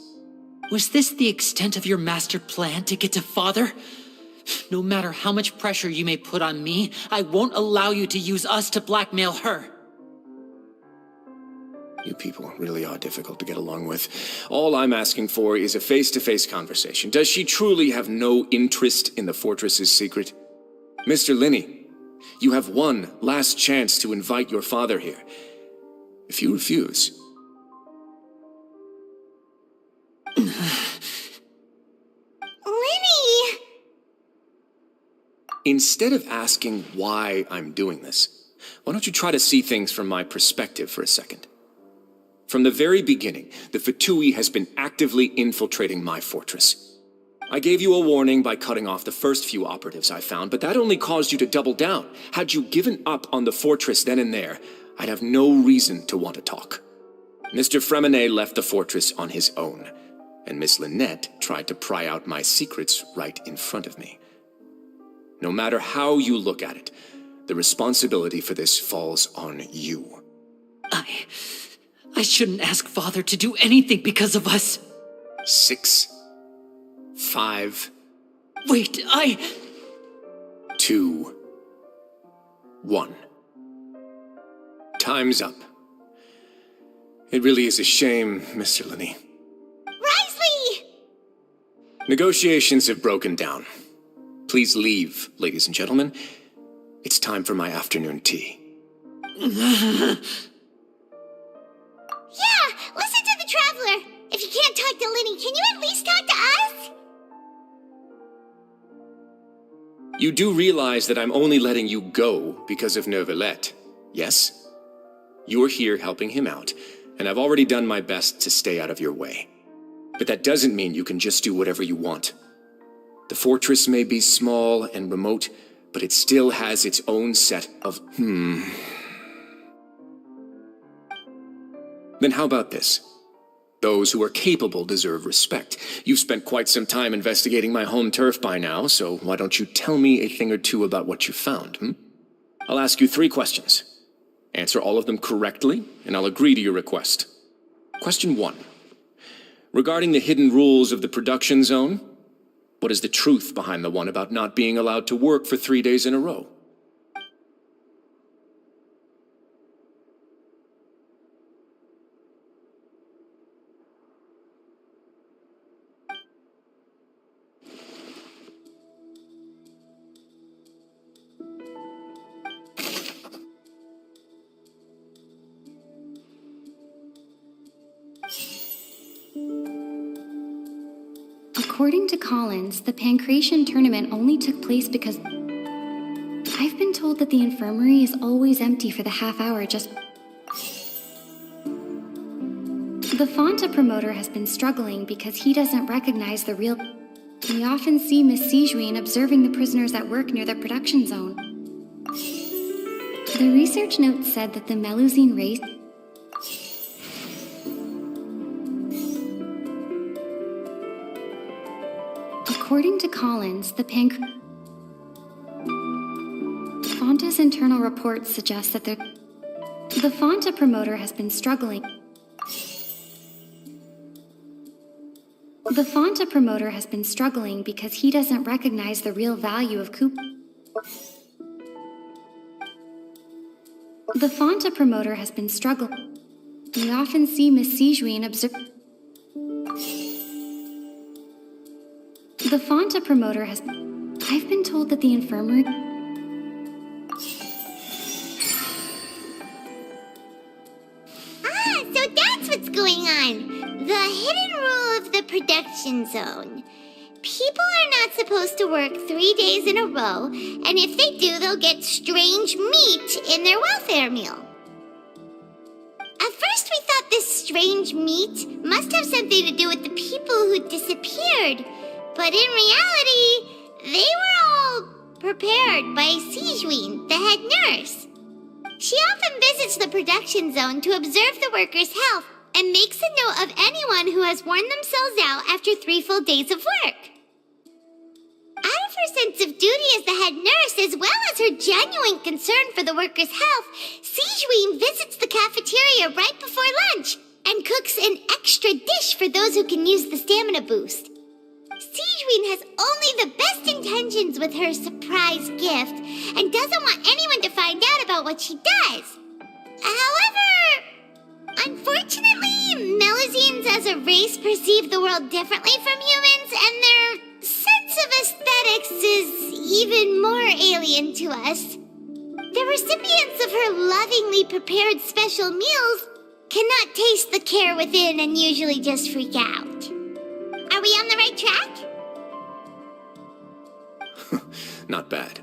Was this the extent of your master plan to get to Father? No matter how much pressure you may put on me, I won't allow you to use us to blackmail her. You people really are difficult to get along with. All I'm asking for is a face-to-face conversation. Does she truly have no interest in the fortress's secret? Mr. Linney, you have one last chance to invite your father here. If you refuse... Lenny! Instead of asking why I'm doing this, why don't you try to see things from my perspective for a second? From the very beginning, the Fatui has been actively infiltrating my fortress. I gave you a warning by cutting off the first few operatives I found, but that only caused you to double down. Had you given up on the fortress then and there, I'd have no reason to want to talk. Mr. Fremenet left the fortress on his own, and Miss Lynette tried to pry out my secrets right in front of me. No matter how you look at it, the responsibility for this falls on you. I shouldn't ask Father to do anything because of us. 6, 5... Wait, 2, 1. Time's up. It really is a shame, Mr. Linney. Risley! Negotiations have broken down. Please leave, ladies and gentlemen. It's time for my afternoon tea. Yeah, listen to the Traveler. If you can't talk to Linny, can you at least talk to us? You do realize that I'm only letting you go because of Neuvillette, yes? You're here helping him out, and I've already done my best to stay out of your way. But that doesn't mean you can just do whatever you want. The fortress may be small and remote, but it still has its own set of Then how about this? Those who are capable deserve respect. You've spent quite some time investigating my home turf by now, so why don't you tell me a thing or two about what you found, I'll ask you 3 questions. Answer all of them correctly, and I'll agree to your request. Question 1. Regarding the hidden rules of the production zone, what is the truth behind the one about not being allowed to work for 3 days in a row? According to Collins, the Pancration tournament only took place because I've been told that the infirmary is always empty for the half hour just... The Fonta promoter has been struggling because he doesn't recognize the real... We often see Miss Sijuin observing the prisoners at work near the production zone. The research note said that the Melusine race... According to Collins, the Fonta's internal reports suggest that the Fonta promoter has been struggling. The Fonta promoter has been struggling because he doesn't recognize the real value of The Fonta promoter has been struggling. We often see Miss Sijuin observe... The Fonta promoter has... I've been told that the infirmary... Ah, so that's what's going on. The hidden rule of the production zone. People are not supposed to work 3 days in a row, and if they do, they'll get strange meat in their welfare meal. At first we thought this strange meat must have something to do with the people who disappeared. But in reality, they were all prepared by Sijuin, the head nurse. She often visits the production zone to observe the workers' health and makes a note of anyone who has worn themselves out after 3 full days of work. Out of her sense of duty as the head nurse, as well as her genuine concern for the workers' health, Sijuin visits the cafeteria right before lunch and cooks an extra dish for those who can use the stamina boost. Sijuin has only the best intentions with her surprise gift and doesn't want anyone to find out about what she does. However, unfortunately, Melusines as a race perceive the world differently from humans, and their sense of aesthetics is even more alien to us. The recipients of her lovingly prepared special meals cannot taste the care within and usually just freak out. Are we on the right track? Not bad.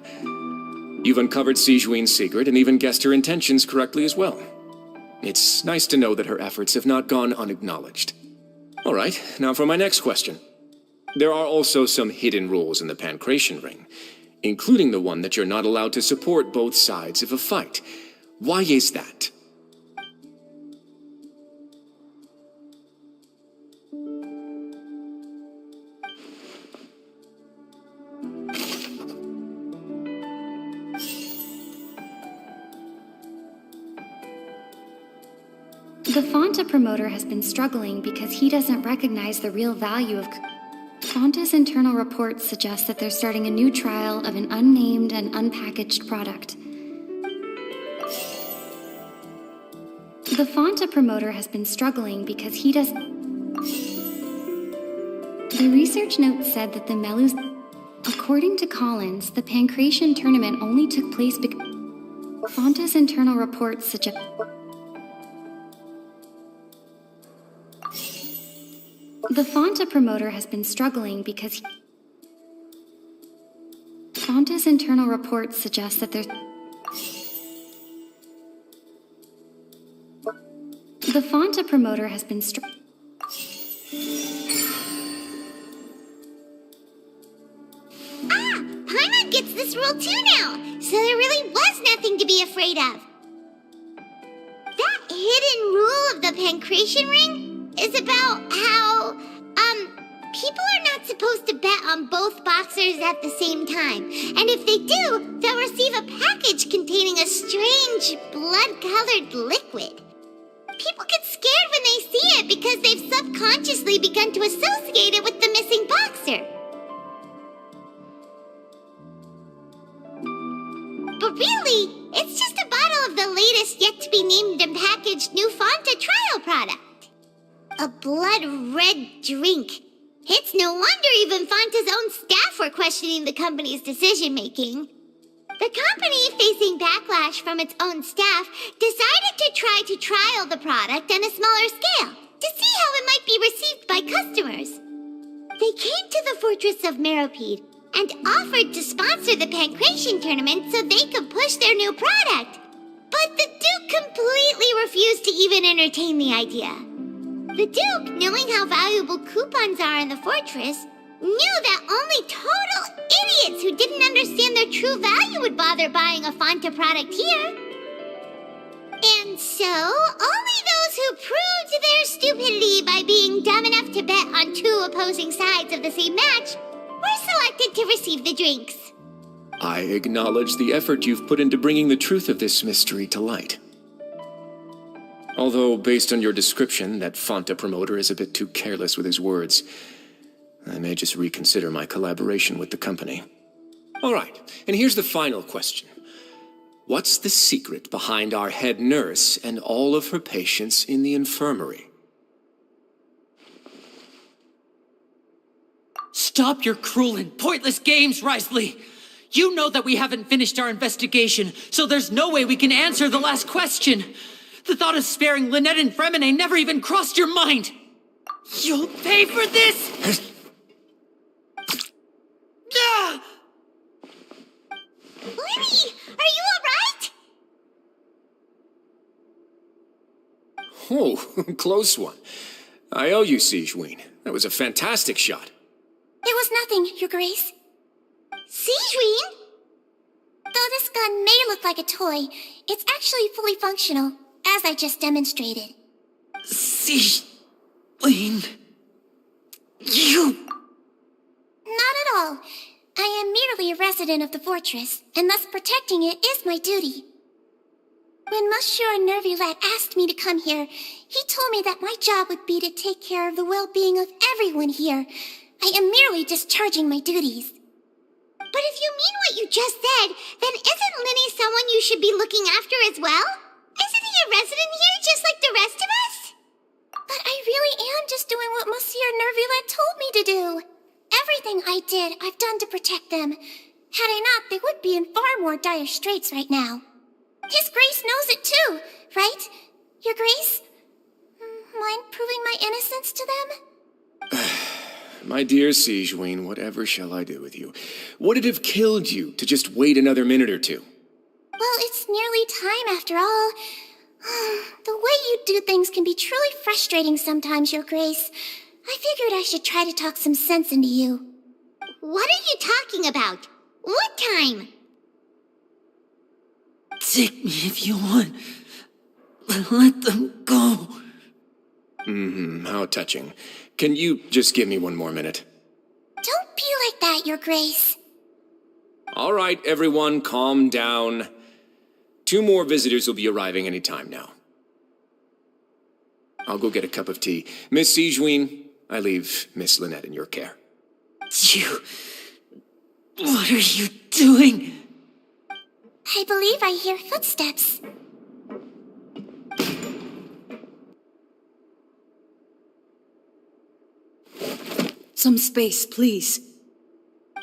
You've uncovered Sijuin's secret and even guessed her intentions correctly as well. It's nice to know that her efforts have not gone unacknowledged. All right, now for my next question. There are also some hidden rules in the Pancration Ring, including the one that you're not allowed to support both sides of a fight. Why is that? The Fonta promoter has been struggling because he doesn't recognize the real value of... Fonta's internal reports suggest that they're starting a new trial of an unnamed and unpackaged product. The Fonta promoter has been struggling because he does... The research note said that the Melus... According to Collins, the Pancration tournament only took place because... Fonta's internal reports suggest... The Fonta promoter has been struggling because Fonta's internal reports suggest that there's... The Fonta promoter has been Paimon gets this rule too now, so there really was nothing to be afraid of. That hidden rule of the Pancration Ring is about how, people are not supposed to bet on both boxers at the same time. And if they do, they'll receive a package containing a strange, blood-colored liquid. People get scared when they see it because they've subconsciously begun to associate it with the missing boxer. But really, it's just a bottle of the latest yet-to-be-named and packaged new Fonta trial product. A blood-red drink. It's no wonder even Fonta's own staff were questioning the company's decision-making. The company, facing backlash from its own staff, decided to try to trial the product on a smaller scale to see how it might be received by customers. They came to the fortress of Meropide and offered to sponsor the Pancration tournament so they could push their new product. But the Duke completely refused to even entertain the idea. The Duke, knowing how valuable coupons are in the fortress, knew that only total idiots who didn't understand their true value would bother buying a Fonta product here. And so, only those who proved their stupidity by being dumb enough to bet on two opposing sides of the same match were selected to receive the drinks. I acknowledge the effort you've put into bringing the truth of this mystery to light. Although, based on your description, that Fonta promoter is a bit too careless with his words. I may just reconsider my collaboration with the company. All right, and here's the final question. What's the secret behind our head nurse and all of her patients in the infirmary? Stop your cruel and pointless games, Risley! You know that we haven't finished our investigation, so there's no way we can answer the last question. The thought of sparing Lynette and Fremine never even crossed your mind! You'll pay for this! Ah! Lenny, are you alright? Oh, close one. I owe you, Sijuin. That was a fantastic shot. It was nothing, Your Grace. Sijuin? Though this gun may look like a toy, it's actually fully functional, as I just demonstrated. Sijuin... You... Not at all. I am merely a resident of the fortress, and thus protecting it is my duty. When Monsieur Nervillette asked me to come here, he told me that my job would be to take care of the well-being of everyone here. I am merely discharging my duties. But if you mean what you just said, then isn't Linny someone you should be looking after as well? Isn't he a resident here just like the rest of us? But I really am just doing what Monsieur Nervillette told me to do. Everything I did, I've done to protect them. Had I not, they would be in far more dire straits right now. His Grace knows it too, right? Your Grace? Mind proving my innocence to them? My dear Sigewinne, whatever shall I do with you? Would it have killed you to just wait another minute or two? Well, it's nearly time after all. The way you do things can be truly frustrating sometimes, Your Grace. I figured I should try to talk some sense into you. What are you talking about? What time? Take me if you want, but let them go. How touching. Can you just give me one more minute? Don't be like that, Your Grace. All right, everyone, calm down. 2 more visitors will be arriving any time now. I'll go get a cup of tea. Miss Sigewinne, I leave Miss Lynette in your care. What are you doing? I believe I hear footsteps. Some space, please.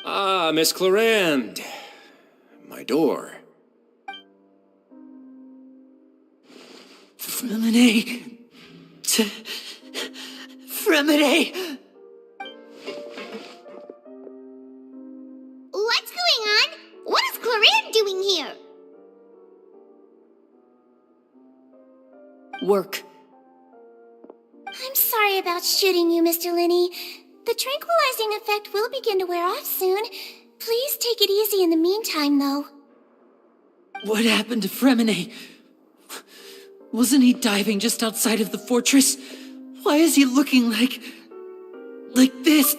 Ah, Miss Clarande. My door. Fremine. Fremine! What's going on? What is Clarande doing here? Work. I'm sorry about shooting you, Mr. Linney. The tranquilizing effect will begin to wear off soon. Please take it easy in the meantime, though. What happened to Fremine? Wasn't he diving just outside of the fortress? Why is he looking like this?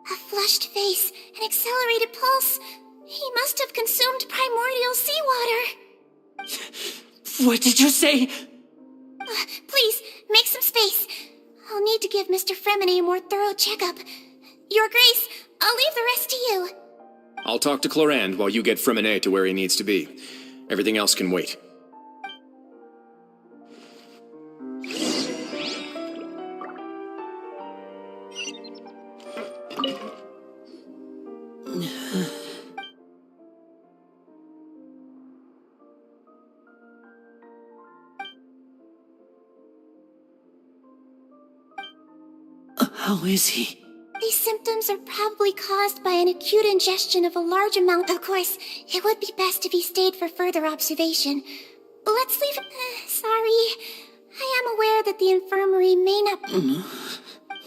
A flushed face, an accelerated pulse. He must have consumed primordial seawater. What did you say? Please, make some space. I'll need to give Mr. Fremine a more thorough checkup. Your Grace, I'll leave the rest to you. I'll talk to Clarande while you get Fremine to where he needs to be. Everything else can wait. How is he? These symptoms are probably caused by an acute ingestion of a large amount. Of course, it would be best if he stayed for further observation. Let's leave it. Sorry. I am aware that the infirmary may not.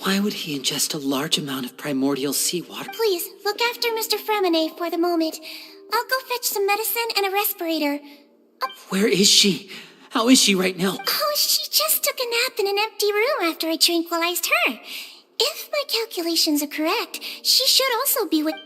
Why would he ingest a large amount of primordial seawater? Please, look after Mr. Fremine for the moment. I'll go fetch some medicine and a respirator. Where is she? How is she right now? Oh, she just took a nap in an empty room after I tranquilized her. If my calculations are correct, she should also be with...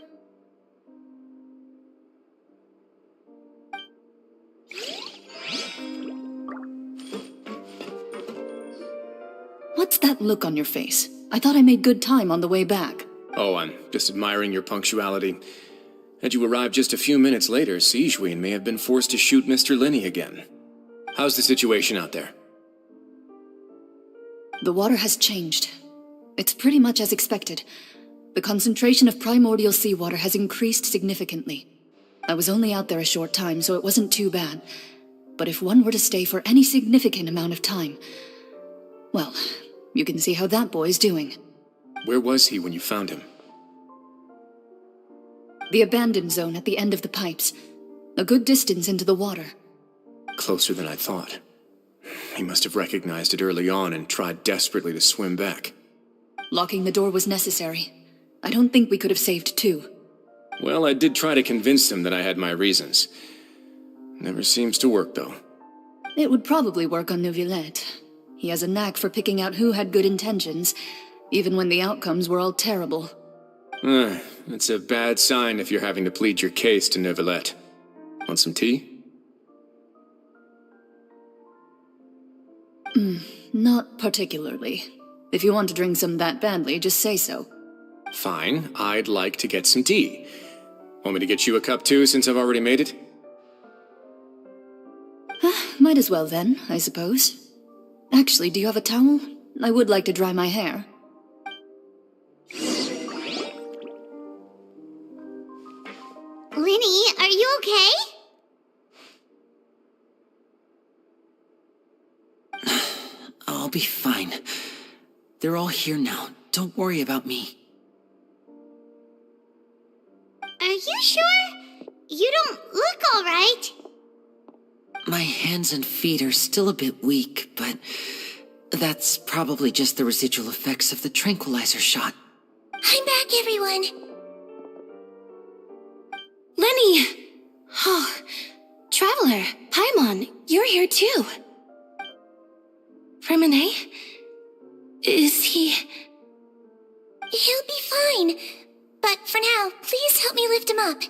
What's that look on your face? I thought I made good time on the way back. Oh, I'm just admiring your punctuality. Had you arrived just a few minutes later, Sigewinne may have been forced to shoot Mr. Linney again. How's the situation out there? The water has changed. It's pretty much as expected. The concentration of primordial seawater has increased significantly. I was only out there a short time, so it wasn't too bad. But if one were to stay for any significant amount of time... well, you can see how that boy's doing. Where was he when you found him? The abandoned zone at the end of the pipes. A good distance into the water. Closer than I thought. He must have recognized it early on and tried desperately to swim back. Locking the door was necessary. I don't think we could have saved 2. Well, I did try to convince him that I had my reasons. Never seems to work, though. It would probably work on Neuvillette. He has a knack for picking out who had good intentions, even when the outcomes were all terrible. It's a bad sign if you're having to plead your case to Neuvillette. Want some tea? Not particularly. If you want to drink some that badly, just say so. Fine, I'd like to get some tea. Want me to get you a cup too, since I've already made it? Might as well then, I suppose. Actually, do you have a towel? I would like to dry my hair. Linny, are you okay? I'll be fine. They're all here now. Don't worry about me. Are you sure? You don't look all right. My hands and feet are still a bit weak, but that's probably just the residual effects of the tranquilizer shot. I'm back, everyone. Lenny! Oh, Traveler, Paimon, you're here too. Remine? Is he... He'll be fine. But for now, please help me lift him up.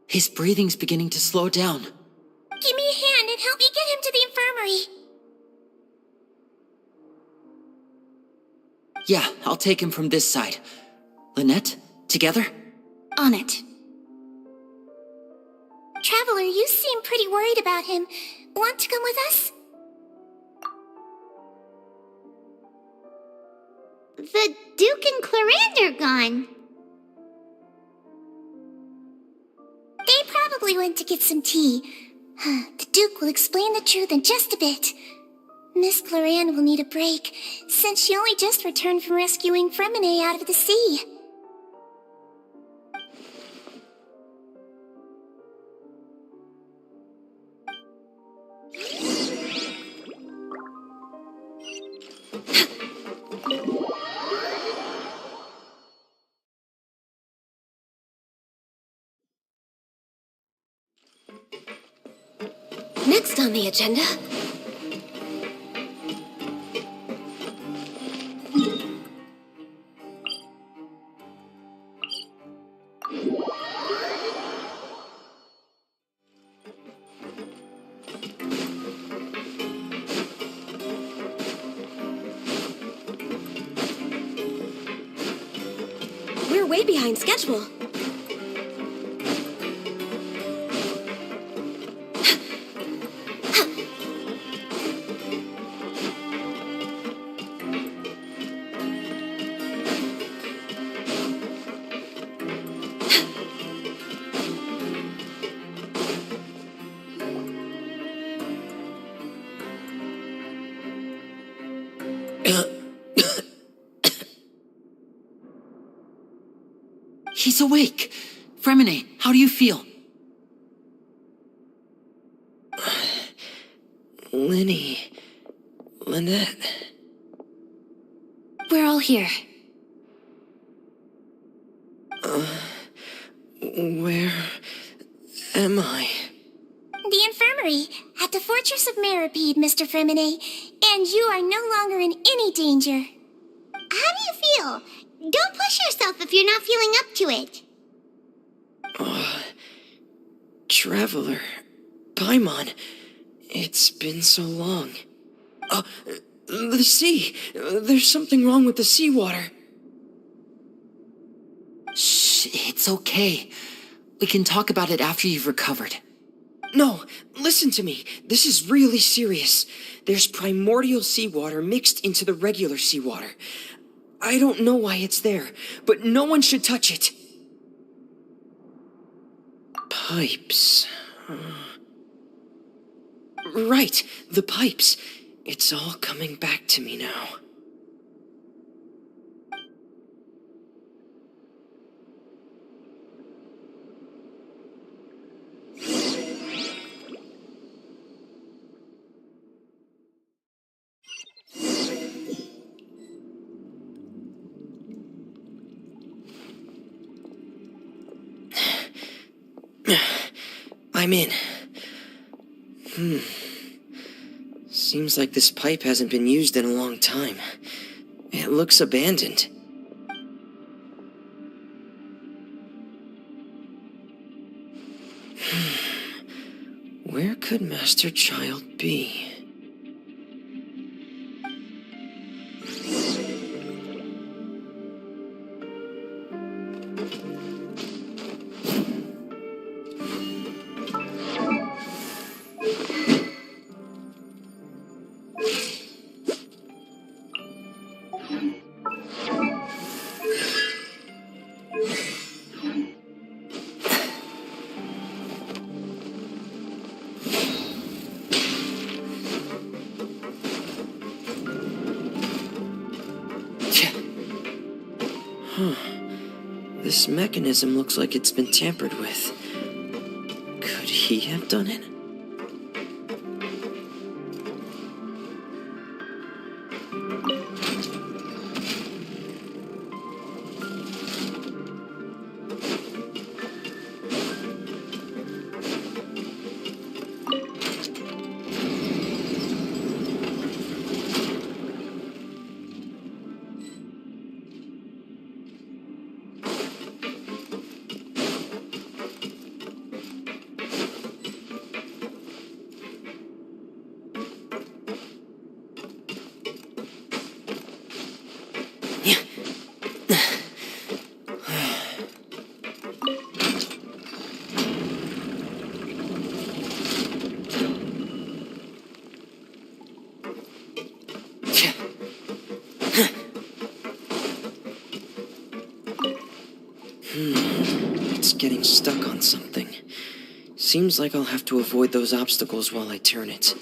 His breathing's beginning to slow down. Give me a hand and help me get him to the infirmary. Yeah, I'll take him from this side. Lynette, together? On it. Traveler, you seem pretty worried about him. Want to come with us? The Duke and Clarande are gone. They probably went to get some tea. The Duke will explain the truth in just a bit. Miss Clarande will need a break, since she only just returned from rescuing Fremine out of the sea. Next on the agenda... We're way behind schedule. He's awake. Fremine, how do you feel? Lenny. Lynette. We're all here. Where am I? The infirmary, at the Fortress of Meripede, Mr. Fremine, and you are no longer in any danger. How do you feel? Don't push yourself if you're not feeling up to it. Traveler. Paimon. It's been so long. The sea. There's something wrong with the seawater. Shh, it's okay. We can talk about it after you've recovered. No, listen to me. This is really serious. There's primordial seawater mixed into the regular seawater. I don't know why it's there, but no one should touch it. Pipes. Right, the pipes. It's all coming back to me now. I'm in. Seems like this pipe hasn't been used in a long time. It looks abandoned. Where could Master Child be? This mechanism looks like it's been tampered with. Could he have done it? It's getting stuck on something. Seems like I'll have to avoid those obstacles while I turn it.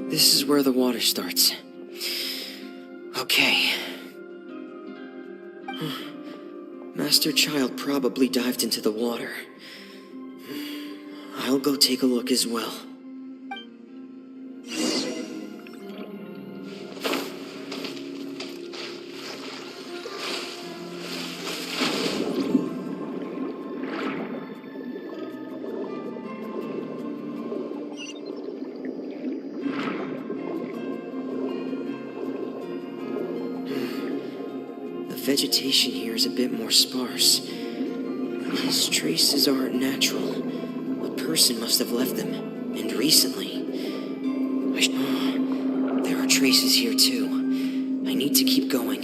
This is where the water starts. Okay. Master Child probably dived into the water. I'll go take a look as well. The vegetation here is a bit more sparse. These traces aren't natural. A person must have left them, and recently. There are traces here too. I need to keep going.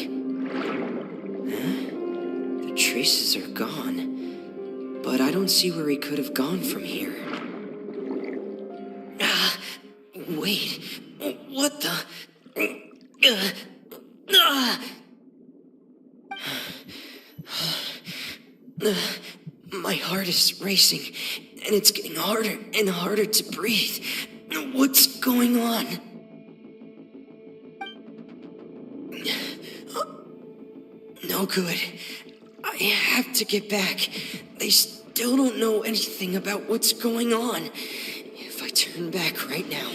Huh? The traces are gone. But I don't see where he could have gone from here. Wait. What the? My heart is racing, and it's getting harder and harder to breathe. What's going on? No good. I have to get back. They still don't know anything about what's going on. If I turn back right now,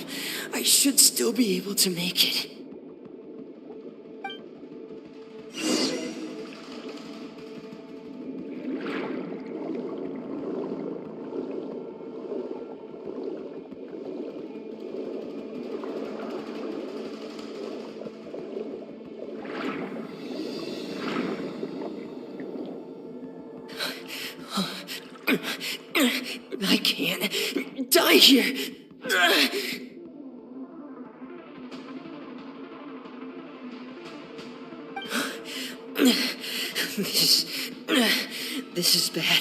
I should still be able to make it. I can't die here. This is bad.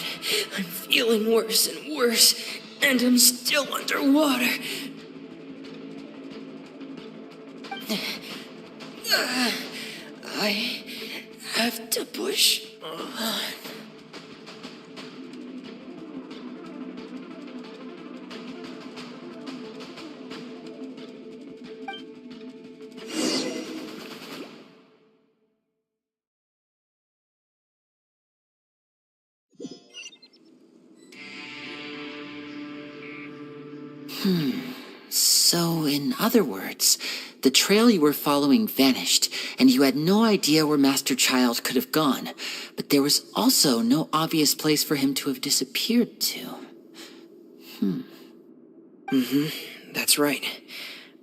I'm feeling worse and worse, and I'm still underwater. I have to push on. So, in other words, the trail you were following vanished, and you had no idea where Master Child could have gone, but there was also no obvious place for him to have disappeared to. That's right.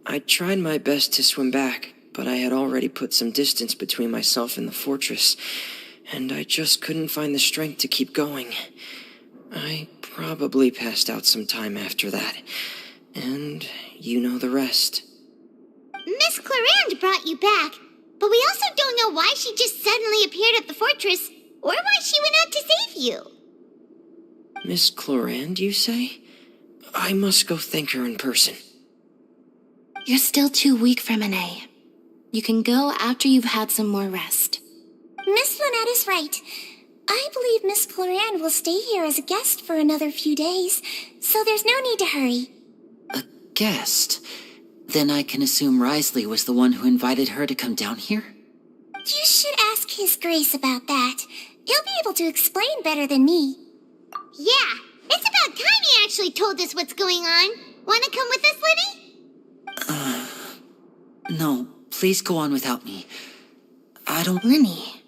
I tried my best to swim back, but I had already put some distance between myself and the fortress, and I just couldn't find the strength to keep going. I probably passed out some time after that, and you know the rest. Miss Clarande brought you back, but we also don't know why she just suddenly appeared at the fortress, or why she went out to save you. Miss Clarande, you say? I must go thank her in person. You're still too weak, Fremine. You can go after you've had some more rest. Miss Lynette is right. I believe Miss Clarande will stay here as a guest for another few days, so there's no need to hurry. A guest? Then I can assume Risley was the one who invited her to come down here? You should ask His Grace about that. He'll be able to explain better than me. Yeah, it's about time he actually told us what's going on. Wanna come with us, Linny? No, please go on without me. I don't... Linny.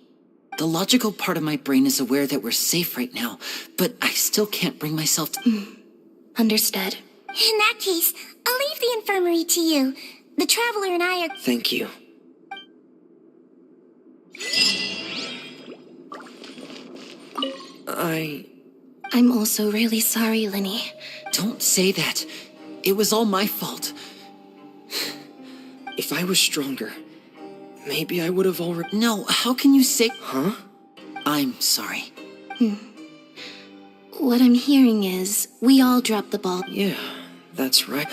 The logical part of my brain is aware that we're safe right now, but I still can't bring myself to... Understood. In that case, I'll leave the infirmary to you. The Traveler and I are... Thank you. I'm also really sorry, Linny. Don't say that. It was all my fault. If I was stronger, maybe I would have already... No, how can you say... Huh? I'm sorry. What I'm hearing is, we all dropped the ball. Yeah, that's right.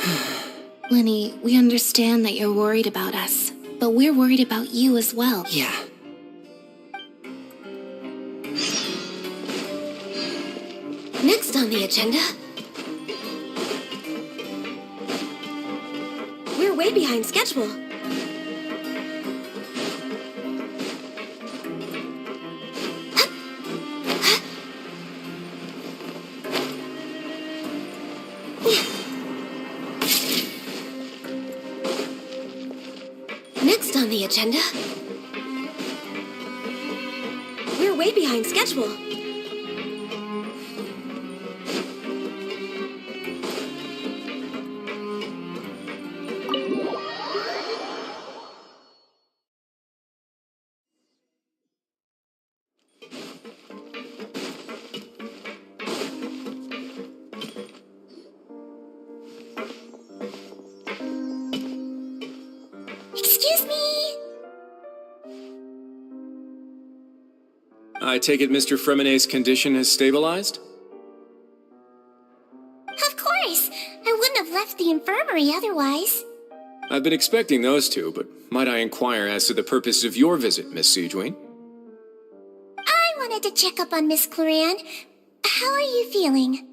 Linny, we understand that you're worried about us, but we're worried about you as well. Yeah. Next on the agenda... We're way behind schedule. Next on the agenda... We're way behind schedule. Excuse me. I take it Mr. Fremine's condition has stabilized? Of course. I wouldn't have left the infirmary otherwise. I've been expecting those two, but Might I inquire as to the purpose of your visit, Miss Sejuane? I wanted to check up on Miss Cloran. How are you feeling?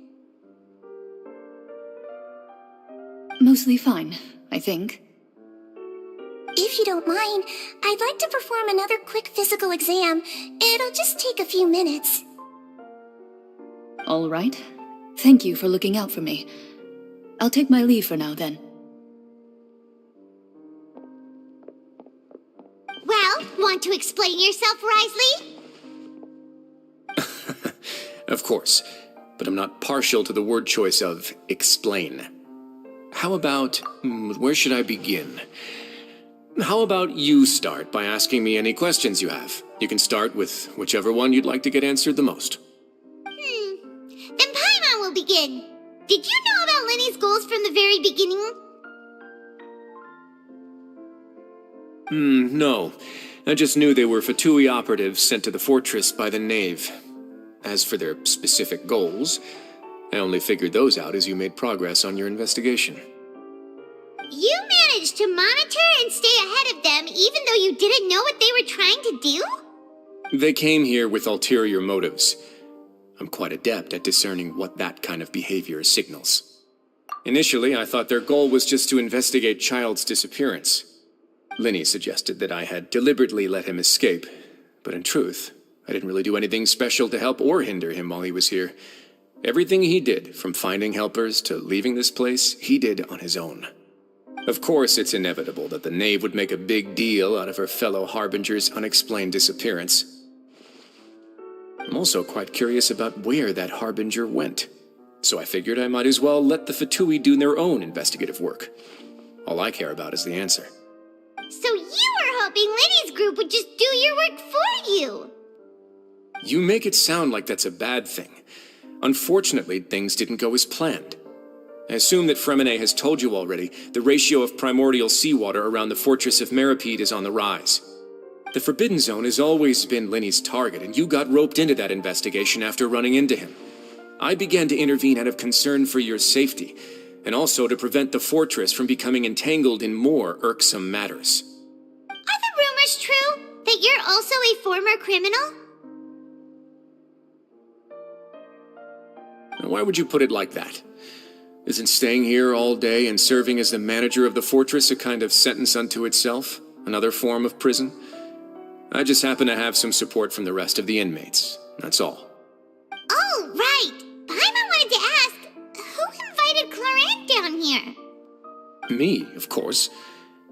Mostly fine, I think. If you don't mind, I'd like to perform another quick physical exam. It'll just take a few minutes. All right. Thank you for looking out for me. I'll take my leave for now, then. Well, want to explain yourself, Risley? Of course, but I'm not partial to the word choice of explain. How about, where should I begin? How about you start by asking me any questions you have? You can start with whichever one you'd like to get answered the most. Then Paimon will begin. Did you know about Lenny's goals from the very beginning? No. I just knew they were Fatui operatives sent to the fortress by the Knave. As for their specific goals, I only figured those out as you made progress on your investigation. You managed to monitor and stay ahead of them even though you didn't know what they were trying to do? They came here with ulterior motives. I'm quite adept at discerning what that kind of behavior signals. Initially, I thought their goal was just to investigate Child's disappearance. Linny suggested that I had deliberately let him escape, but in truth, I didn't really do anything special to help or hinder him while he was here. Everything he did, from finding helpers to leaving this place, he did on his own. Of course, it's inevitable that the Knave would make a big deal out of her fellow Harbinger's unexplained disappearance. I'm also quite curious about where that Harbinger went, so I figured I might as well let the Fatui do their own investigative work. All I care about is the answer. So you were hoping Lenny's group would just do your work for you? You make it sound like that's a bad thing. Unfortunately, things didn't go as planned. I assume that Fremine has told you already the ratio of primordial seawater around the fortress of Meripede is on the rise. The Forbidden Zone has always been Lenny's target, and you got roped into that investigation after running into him. I began to intervene out of concern for your safety, and also to prevent the fortress from becoming entangled in more irksome matters. Are the rumors true? That you're also a former criminal? Why would you put it like that? Isn't staying here all day and serving as the manager of the fortress a kind of sentence unto itself? Another form of prison? I just happen to have some support from the rest of the inmates. That's all. Oh, right. Paimon wanted to ask, who invited Cloran down here? Me, of course.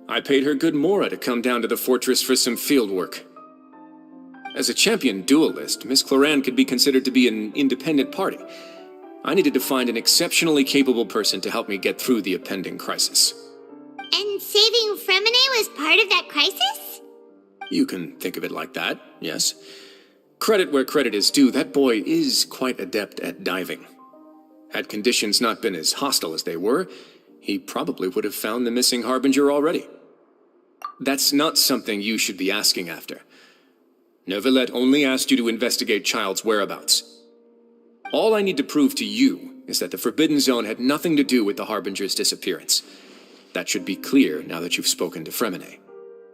I paid her good mora to come down to the fortress for some field work. As a champion duelist, Miss Cloran could be considered to be an independent party. I needed to find an exceptionally capable person to help me get through the impending crisis. And saving Fremine was part of that crisis? You can think of it like that, yes. Credit where credit is due, that boy is quite adept at diving. Had conditions not been as hostile as they were, he probably would have found the missing Harbinger already. That's not something you should be asking after. Neuvillette only asked you to investigate Child's whereabouts. All I need to prove to you is that the Forbidden Zone had nothing to do with the Harbinger's disappearance. That should be clear now that you've spoken to Fremine.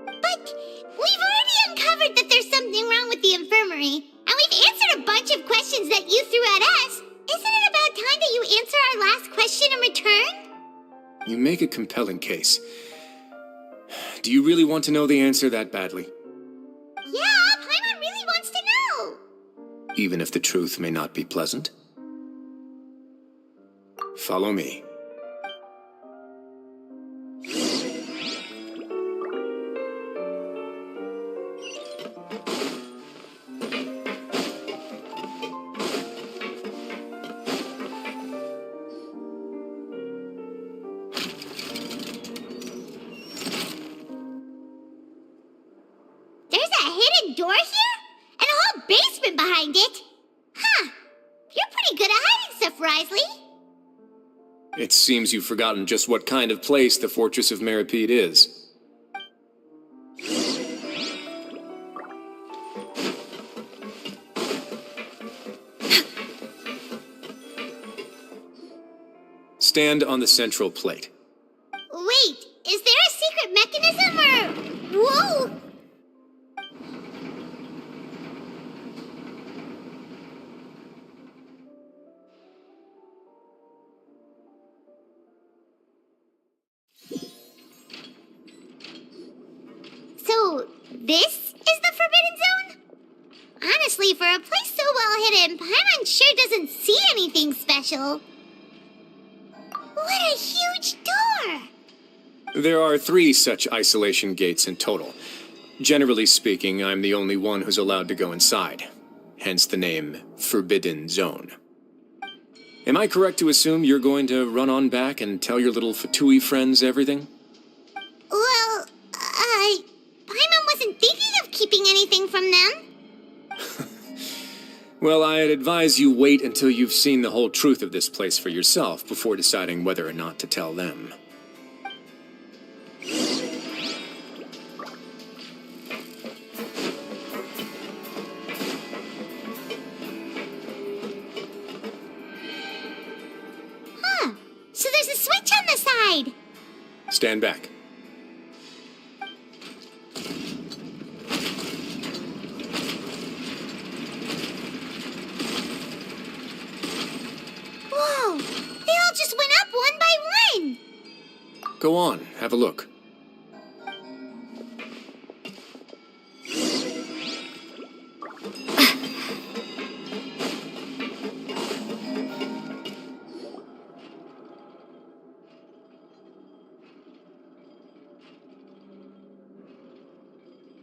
But we've already uncovered that there's something wrong with the infirmary, and we've answered a bunch of questions that you threw at us. Isn't it about time that you answer our last question in return? You make a compelling case. Do you really want to know the answer that badly? Yeah, Paimon really wants to know. Even if the truth may not be pleasant? Follow me. There's a hidden door here? And a whole basement behind it? Huh. You're pretty good at hiding stuff, Risley. It seems you've forgotten just what kind of place the Fortress of Meripede is. Stand on the central plate. Wait, is there a secret mechanism or... This is the Forbidden Zone? Honestly, for a place so well hidden, Paimon sure doesn't see anything special. What a huge door! There are 3 such isolation gates in total. Generally speaking, I'm the only one who's allowed to go inside. Hence the name Forbidden Zone. Am I correct to assume you're going to run on back and tell your little Fatui friends everything? Well, Paimon wasn't thinking of keeping anything from them. Well, I'd advise you wait until you've seen the whole truth of this place for yourself before deciding whether or not to tell them. Huh. So there's a switch on the side. Stand back. Whoa! They all just went up one by one. Go on, have a look.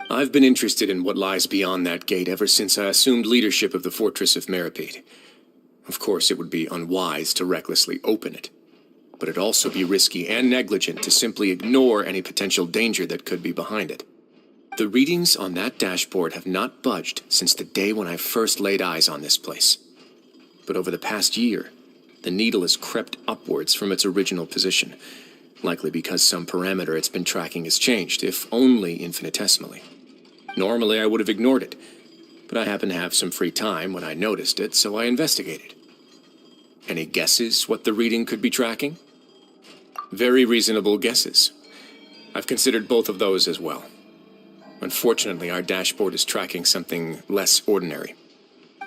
I've been interested in what lies beyond that gate ever since I assumed leadership of the Fortress of Meripede. Of course, it would be unwise to recklessly open it, but it'd also be risky and negligent to simply ignore any potential danger that could be behind it. The readings on that dashboard have not budged since the day when I first laid eyes on this place. But over the past year, the needle has crept upwards from its original position, likely because some parameter it's been tracking has changed, if only infinitesimally. Normally, I would have ignored it, but I happened to have some free time when I noticed it, so I investigated. Any guesses what the reading could be tracking? Very reasonable guesses. I've considered both of those as well. Unfortunately, our dashboard is tracking something less ordinary.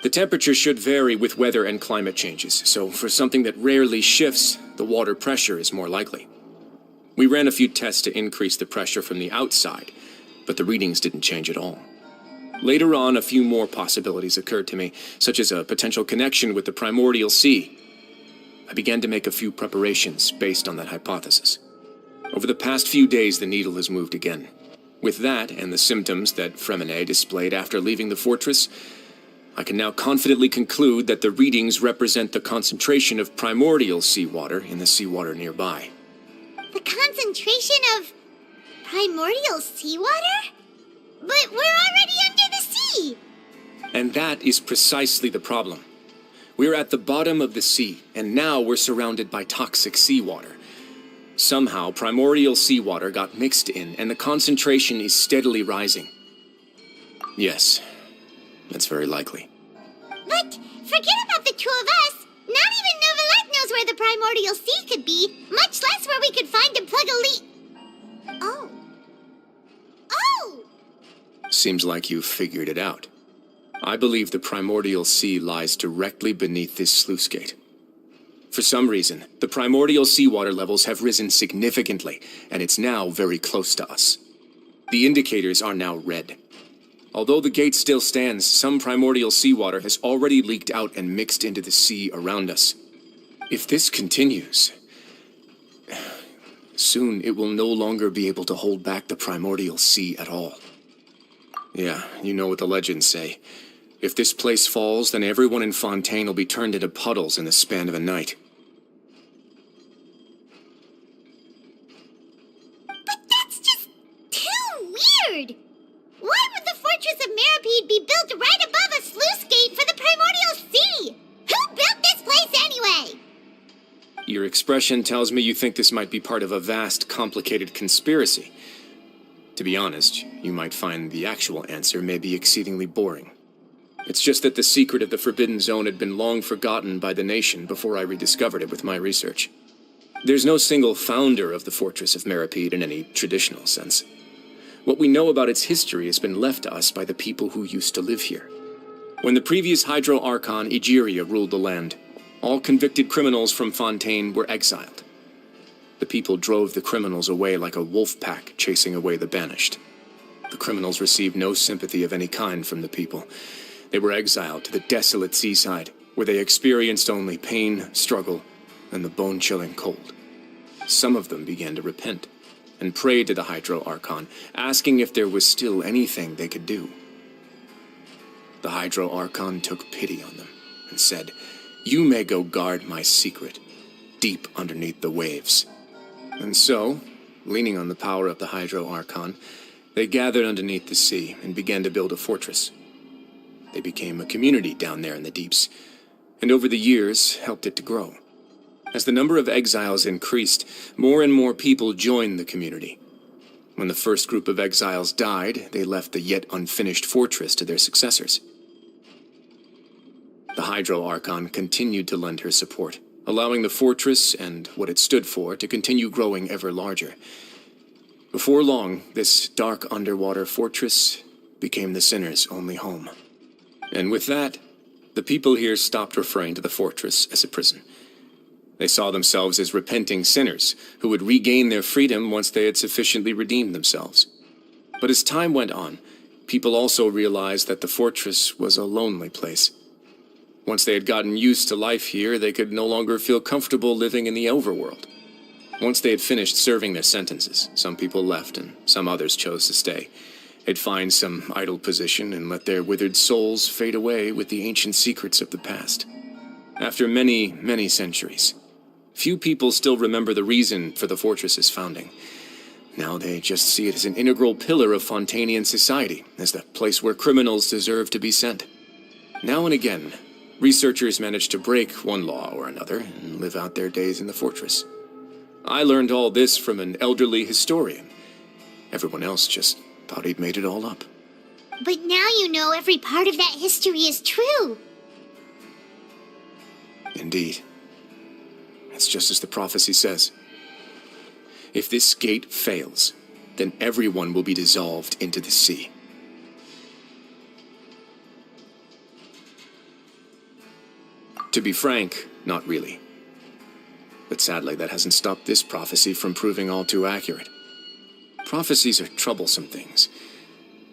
The temperature should vary with weather and climate changes, so for something that rarely shifts, the water pressure is more likely. We ran a few tests to increase the pressure from the outside, but the readings didn't change at all. Later on, a few more possibilities occurred to me, such as a potential connection with the primordial sea. I began to make a few preparations based on that hypothesis. Over the past few days, the needle has moved again. With that, and the symptoms that Fremine displayed after leaving the fortress, I can now confidently conclude that the readings represent the concentration of primordial seawater in the seawater nearby. The concentration of primordial seawater? But we're already under the sea! And that is precisely the problem. We're at the bottom of the sea, and now we're surrounded by toxic seawater. Somehow, primordial seawater got mixed in, and the concentration is steadily rising. Yes, that's very likely. But forget about the two of us. Not even Novelette knows where the primordial sea could be, much less where we could find and plug a leak. Oh. Oh! Seems like you've figured it out. I believe the primordial sea lies directly beneath this sluice gate. For some reason, the primordial seawater levels have risen significantly, and it's now very close to us. The indicators are now red. Although the gate still stands, some primordial seawater has already leaked out and mixed into the sea around us. If this continues, soon it will no longer be able to hold back the primordial sea at all. Yeah, you know what the legends say. If this place falls, then everyone in Fontaine will be turned into puddles in the span of a night. But that's just too weird! Why would the Fortress of Meripede be built right above a sluice gate for the primordial sea? Who built this place anyway? Your expression tells me you think this might be part of a vast, complicated conspiracy. To be honest, you might find the actual answer may be exceedingly boring. It's just that the secret of the Forbidden Zone had been long forgotten by the nation before I rediscovered it with my research. There's no single founder of the Fortress of Meripede in any traditional sense. What we know about its history has been left to us by the people who used to live here. When the previous Hydro Archon Egeria ruled the land, all convicted criminals from Fontaine were exiled. The people drove the criminals away like a wolf pack chasing away the banished. The criminals received no sympathy of any kind from the people. They were exiled to the desolate seaside, where they experienced only pain, struggle, and the bone-chilling cold. Some of them began to repent and prayed to the Hydro Archon, asking if there was still anything they could do. The Hydro Archon took pity on them and said, "You may go guard my secret, deep underneath the waves." And so, leaning on the power of the Hydro Archon, they gathered underneath the sea and began to build a fortress. They became a community down there in the deeps, and over the years helped it to grow. As the number of exiles increased, more and more people joined the community. When the first group of exiles died, they left the yet unfinished fortress to their successors. The Hydro Archon continued to lend her support, allowing the fortress and what it stood for to continue growing ever larger. Before long, this dark underwater fortress became the sinner's only home. And with that, the people here stopped referring to the fortress as a prison. They saw themselves as repenting sinners who would regain their freedom once they had sufficiently redeemed themselves. But as time went on, people also realized that the fortress was a lonely place. Once they had gotten used to life here, they could no longer feel comfortable living in the overworld. Once they had finished serving their sentences, some people left and some others chose to stay. They'd find some idle position and let their withered souls fade away with the ancient secrets of the past. After many, many centuries, few people still remember the reason for the fortress's founding. Now they just see it as an integral pillar of Fontanian society, as the place where criminals deserve to be sent. Now and again, researchers manage to break one law or another and live out their days in the fortress. I learned all this from an elderly historian. Everyone else just thought he'd made it all up. But now you know every part of that history is true. Indeed. It's just as the prophecy says. If this gate fails, then everyone will be dissolved into the sea. To be frank, not really. But sadly, that hasn't stopped this prophecy from proving all too accurate. Prophecies are troublesome things.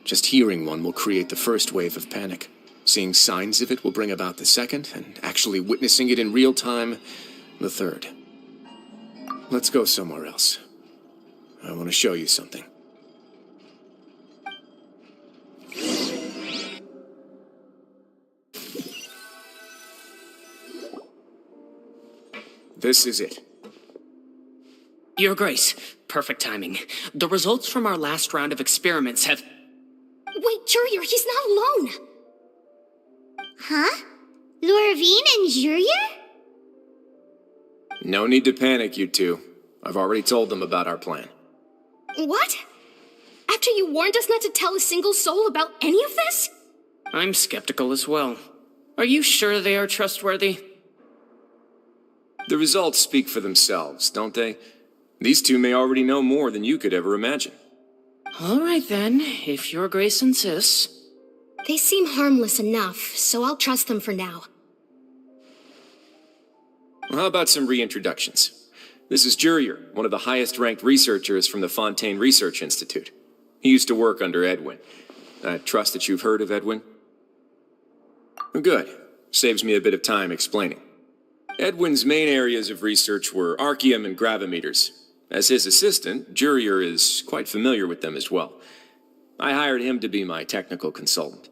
Just hearing one will create the first wave of panic. Seeing signs of it will bring about the second, and actually witnessing it in real time, the third. Let's go somewhere else. I want to show you something. This is it. Your Grace, perfect timing. The results from our last round of experiments have... Wait, Jurier, he's not alone! Huh? Lorvine and Jurier? No need to panic, you two. I've already told them about our plan. What? After you warned us not to tell a single soul about any of this? I'm skeptical as well. Are you sure they are trustworthy? The results speak for themselves, don't they? These two may already know more than you could ever imagine. All right then, if Your Grace insists. They seem harmless enough, so I'll trust them for now. Well, how about some reintroductions? This is Jurier, one of the highest-ranked researchers from the Fontaine Research Institute. He used to work under Edwin. I trust that you've heard of Edwin? Good. Saves me a bit of time explaining. Edwin's main areas of research were archaeum and gravimeters. As his assistant, Jurier is quite familiar with them as well. I hired him to be my technical consultant.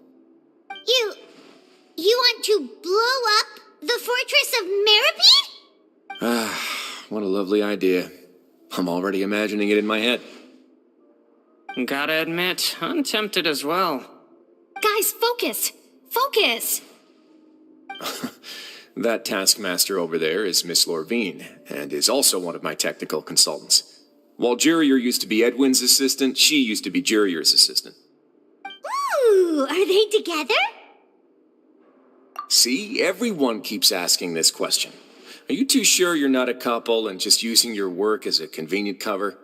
You want to blow up the fortress of Meripede? Ah, what a lovely idea. I'm already imagining it in my head. Gotta admit, I'm tempted as well. Guys, focus! Focus! That taskmaster over there is Miss Lorvine, and is also one of my technical consultants. While Jurier used to be Edwin's assistant, she used to be Jurier's assistant. Ooh, are they together? See, everyone keeps asking this question. Are you too sure you're not a couple and just using your work as a convenient cover?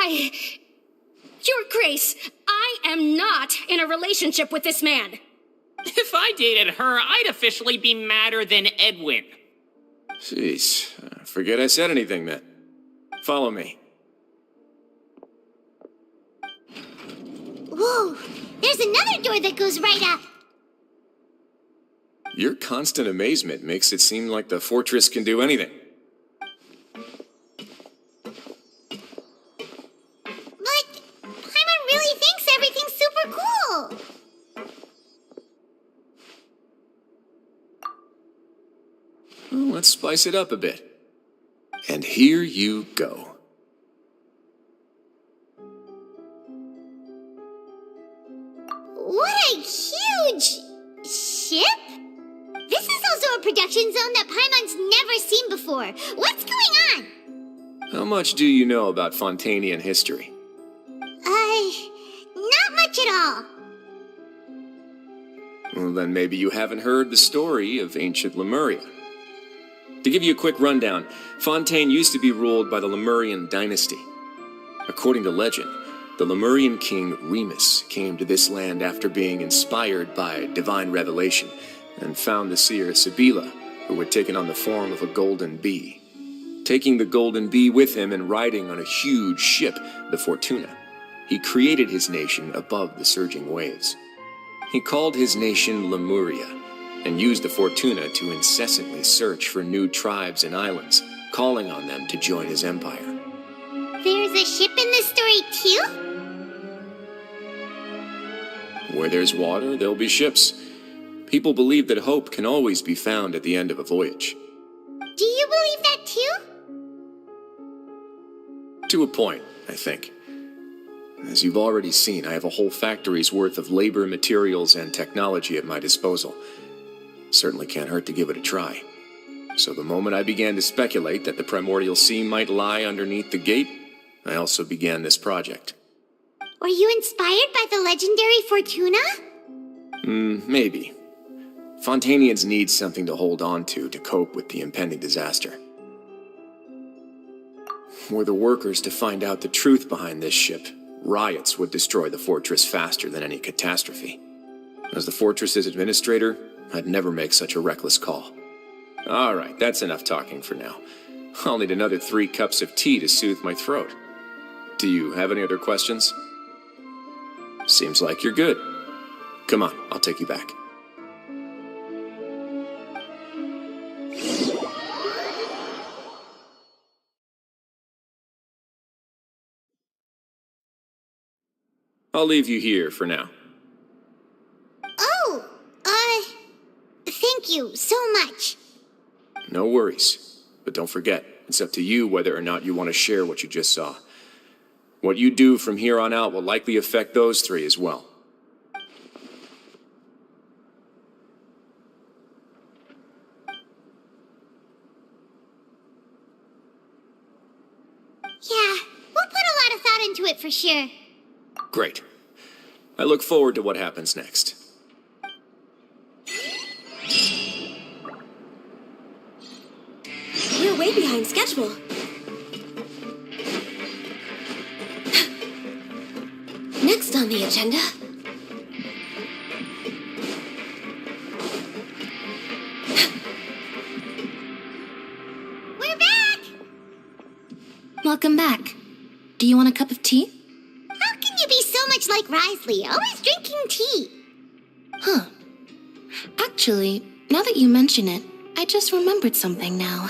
Your Grace, I am not in a relationship with this man. If I dated her, I'd officially be madder than Edwin. Jeez, forget I said anything then. Follow me. Whoa, there's another door that goes right up. Your constant amazement makes it seem like the fortress can do anything. But Paimon really thinks everything's super cool. Well, let's spice it up a bit. And here you go. What a huge ship! This is also a production zone that Paimon's never seen before. What's going on? How much do you know about Fontanian history? Not much at all. Well, then maybe you haven't heard the story of ancient Lemuria. To give you a quick rundown, Fontaine used to be ruled by the Lemurian dynasty. According to legend, the Lemurian king Remus came to this land after being inspired by divine revelation and found the seer Sibila, who had taken on the form of a golden bee. Taking the golden bee with him and riding on a huge ship, the Fortuna, he created his nation above the surging waves. He called his nation Lemuria and used the Fortuna to incessantly search for new tribes and islands, calling on them to join his empire. There's a ship in this story too? Where there's water, there'll be ships. People believe that hope can always be found at the end of a voyage. Do you believe that too? To a point, I think. As you've already seen, I have a whole factory's worth of labor, materials, and technology at my disposal. Certainly can't hurt to give it a try. So the moment I began to speculate that the primordial sea might lie underneath the gate, I also began this project. Were you inspired by the legendary Fortuna? Maybe. Fontanians need something to hold on to cope with the impending disaster. Were the workers to find out the truth behind this ship, riots would destroy the fortress faster than any catastrophe. As the fortress's administrator, I'd never make such a reckless call. All right, that's enough talking for now. I'll need another 3 cups of tea to soothe my throat. Do you have any other questions? Seems like you're good. Come on, I'll take you back. I'll leave you here for now. Oh, thank you so much. No worries. But don't forget, it's up to you whether or not you want to share what you just saw. What you do from here on out will likely affect those 3 as well. Yeah, we'll put a lot of thought into it for sure. Great. I look forward to what happens next. We're way behind schedule. Next on the agenda. We're back! Welcome back. Do you want a cup of tea? How can you be so much like Risley, always drinking tea? Huh. Actually, now that you mention it, I just remembered something now.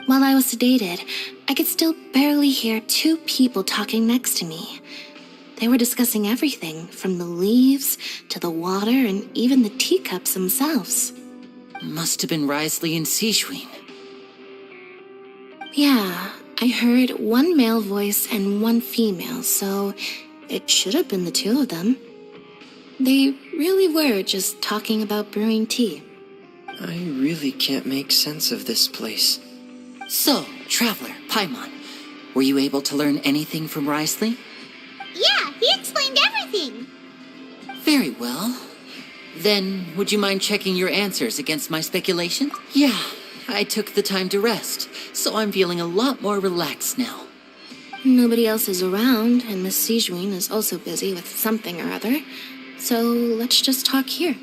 While I was sedated, I could still barely hear 2 people talking next to me. They were discussing everything, from the leaves to the water and even the teacups themselves. Must have been Risley and Sejuin. Yeah, I heard 1 male voice and 1 female, so it should have been the 2 of them. They really were just talking about brewing tea. I really can't make sense of this place. So, Traveler, Paimon, were you able to learn anything from Risley? Yeah, he explained everything. Very well. Then, would you mind checking your answers against my speculation? Yeah, I took the time to rest, so I'm feeling a lot more relaxed now. Nobody else is around, and Miss Sejuin is also busy with something or other, so let's just talk here.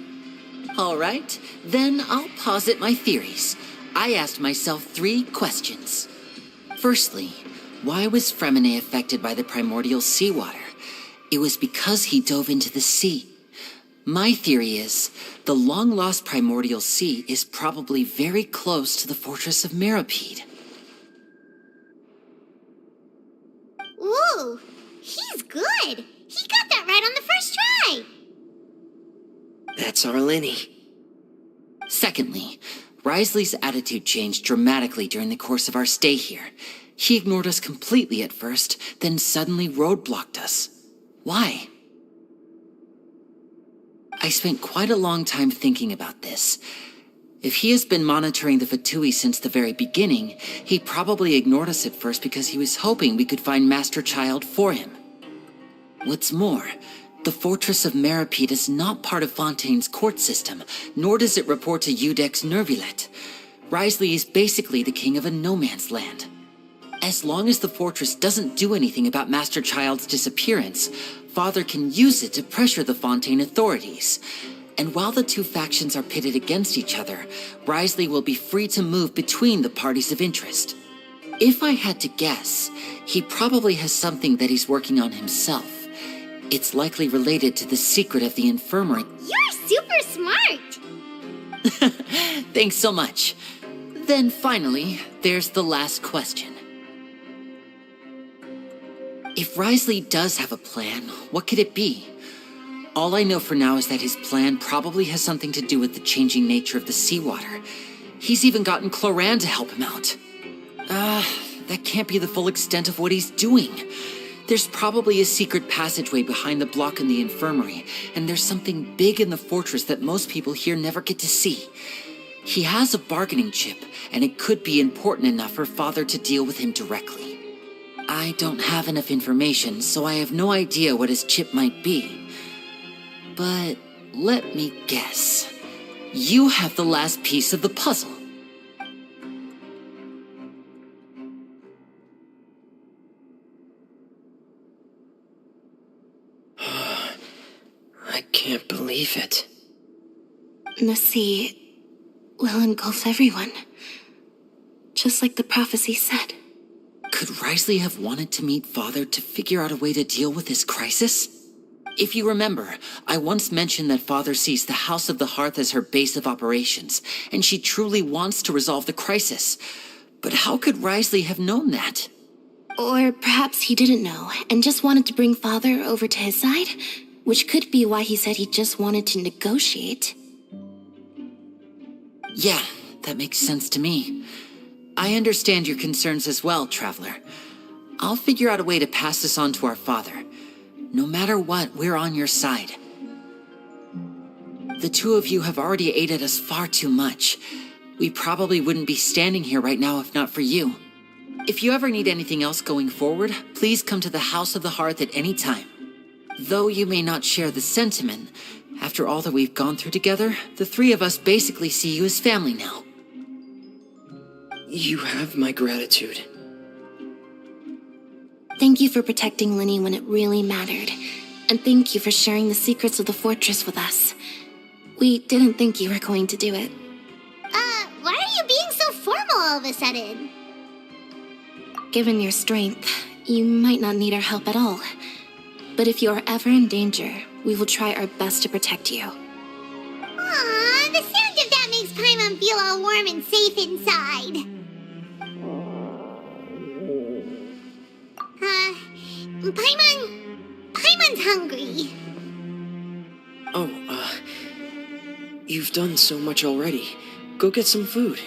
All right, then I'll posit my theories. I asked myself 3 questions. Firstly, why was Fremine affected by the primordial seawater? It was because he dove into the sea. My theory is, the long-lost primordial sea is probably very close to the fortress of Meripede. Ooh, he's good. He got that right on the first try. That's our Lenny. Secondly, Risley's attitude changed dramatically during the course of our stay here. He ignored us completely at first, then suddenly roadblocked us. Why? I spent quite a long time thinking about this. If he has been monitoring the Fatui since the very beginning, he probably ignored us at first because he was hoping we could find Master Child for him. What's more, the Fortress of Meripede is not part of Fontaine's court system, nor does it report to Udex Nervulet. Risley is basically the king of a no-man's land. As long as the fortress doesn't do anything about Master Child's disappearance, Father can use it to pressure the Fontaine authorities. And while the two factions are pitted against each other, Risley will be free to move between the parties of interest. If I had to guess, he probably has something that he's working on himself. It's likely related to the secret of the infirmary. You're super smart. Thanks so much. Then finally, there's the last question. If Risley does have a plan, what could it be? All I know for now is that his plan probably has something to do with the changing nature of the seawater. He's even gotten Cloran to help him out. That can't be the full extent of what he's doing. There's probably a secret passageway behind the block in the infirmary, and there's something big in the fortress that most people here never get to see. He has a bargaining chip, and it could be important enough for Father to deal with him directly. I don't have enough information, so I have no idea what his chip might be. But let me guess. You have the last piece of the puzzle. I can't believe it. The sea will engulf everyone. Just like the prophecy said. Could Risley have wanted to meet Father to figure out a way to deal with this crisis? If you remember, I once mentioned that Father sees the House of the Hearth as her base of operations, and she truly wants to resolve the crisis. But how could Risley have known that? Or perhaps he didn't know, and just wanted to bring Father over to his side, which could be why he said he just wanted to negotiate. Yeah, that makes sense to me. I understand your concerns as well, Traveler. I'll figure out a way to pass this on to our father. No matter what, we're on your side. The two of you have already aided us far too much. We probably wouldn't be standing here right now if not for you. If you ever need anything else going forward, please come to the House of the Hearth at any time. Though you may not share the sentiment, after all that we've gone through together, the three of us basically see you as family now. You have my gratitude. Thank you for protecting Lenny when it really mattered. And thank you for sharing the secrets of the fortress with us. We didn't think you were going to do it. Why are you being so formal all of a sudden? Given your strength, you might not need our help at all. But if you are ever in danger, we will try our best to protect you. Aww, the sound of that makes Paimon feel all warm and safe inside. Paimon's hungry. Oh, you've done so much already. Go get some food.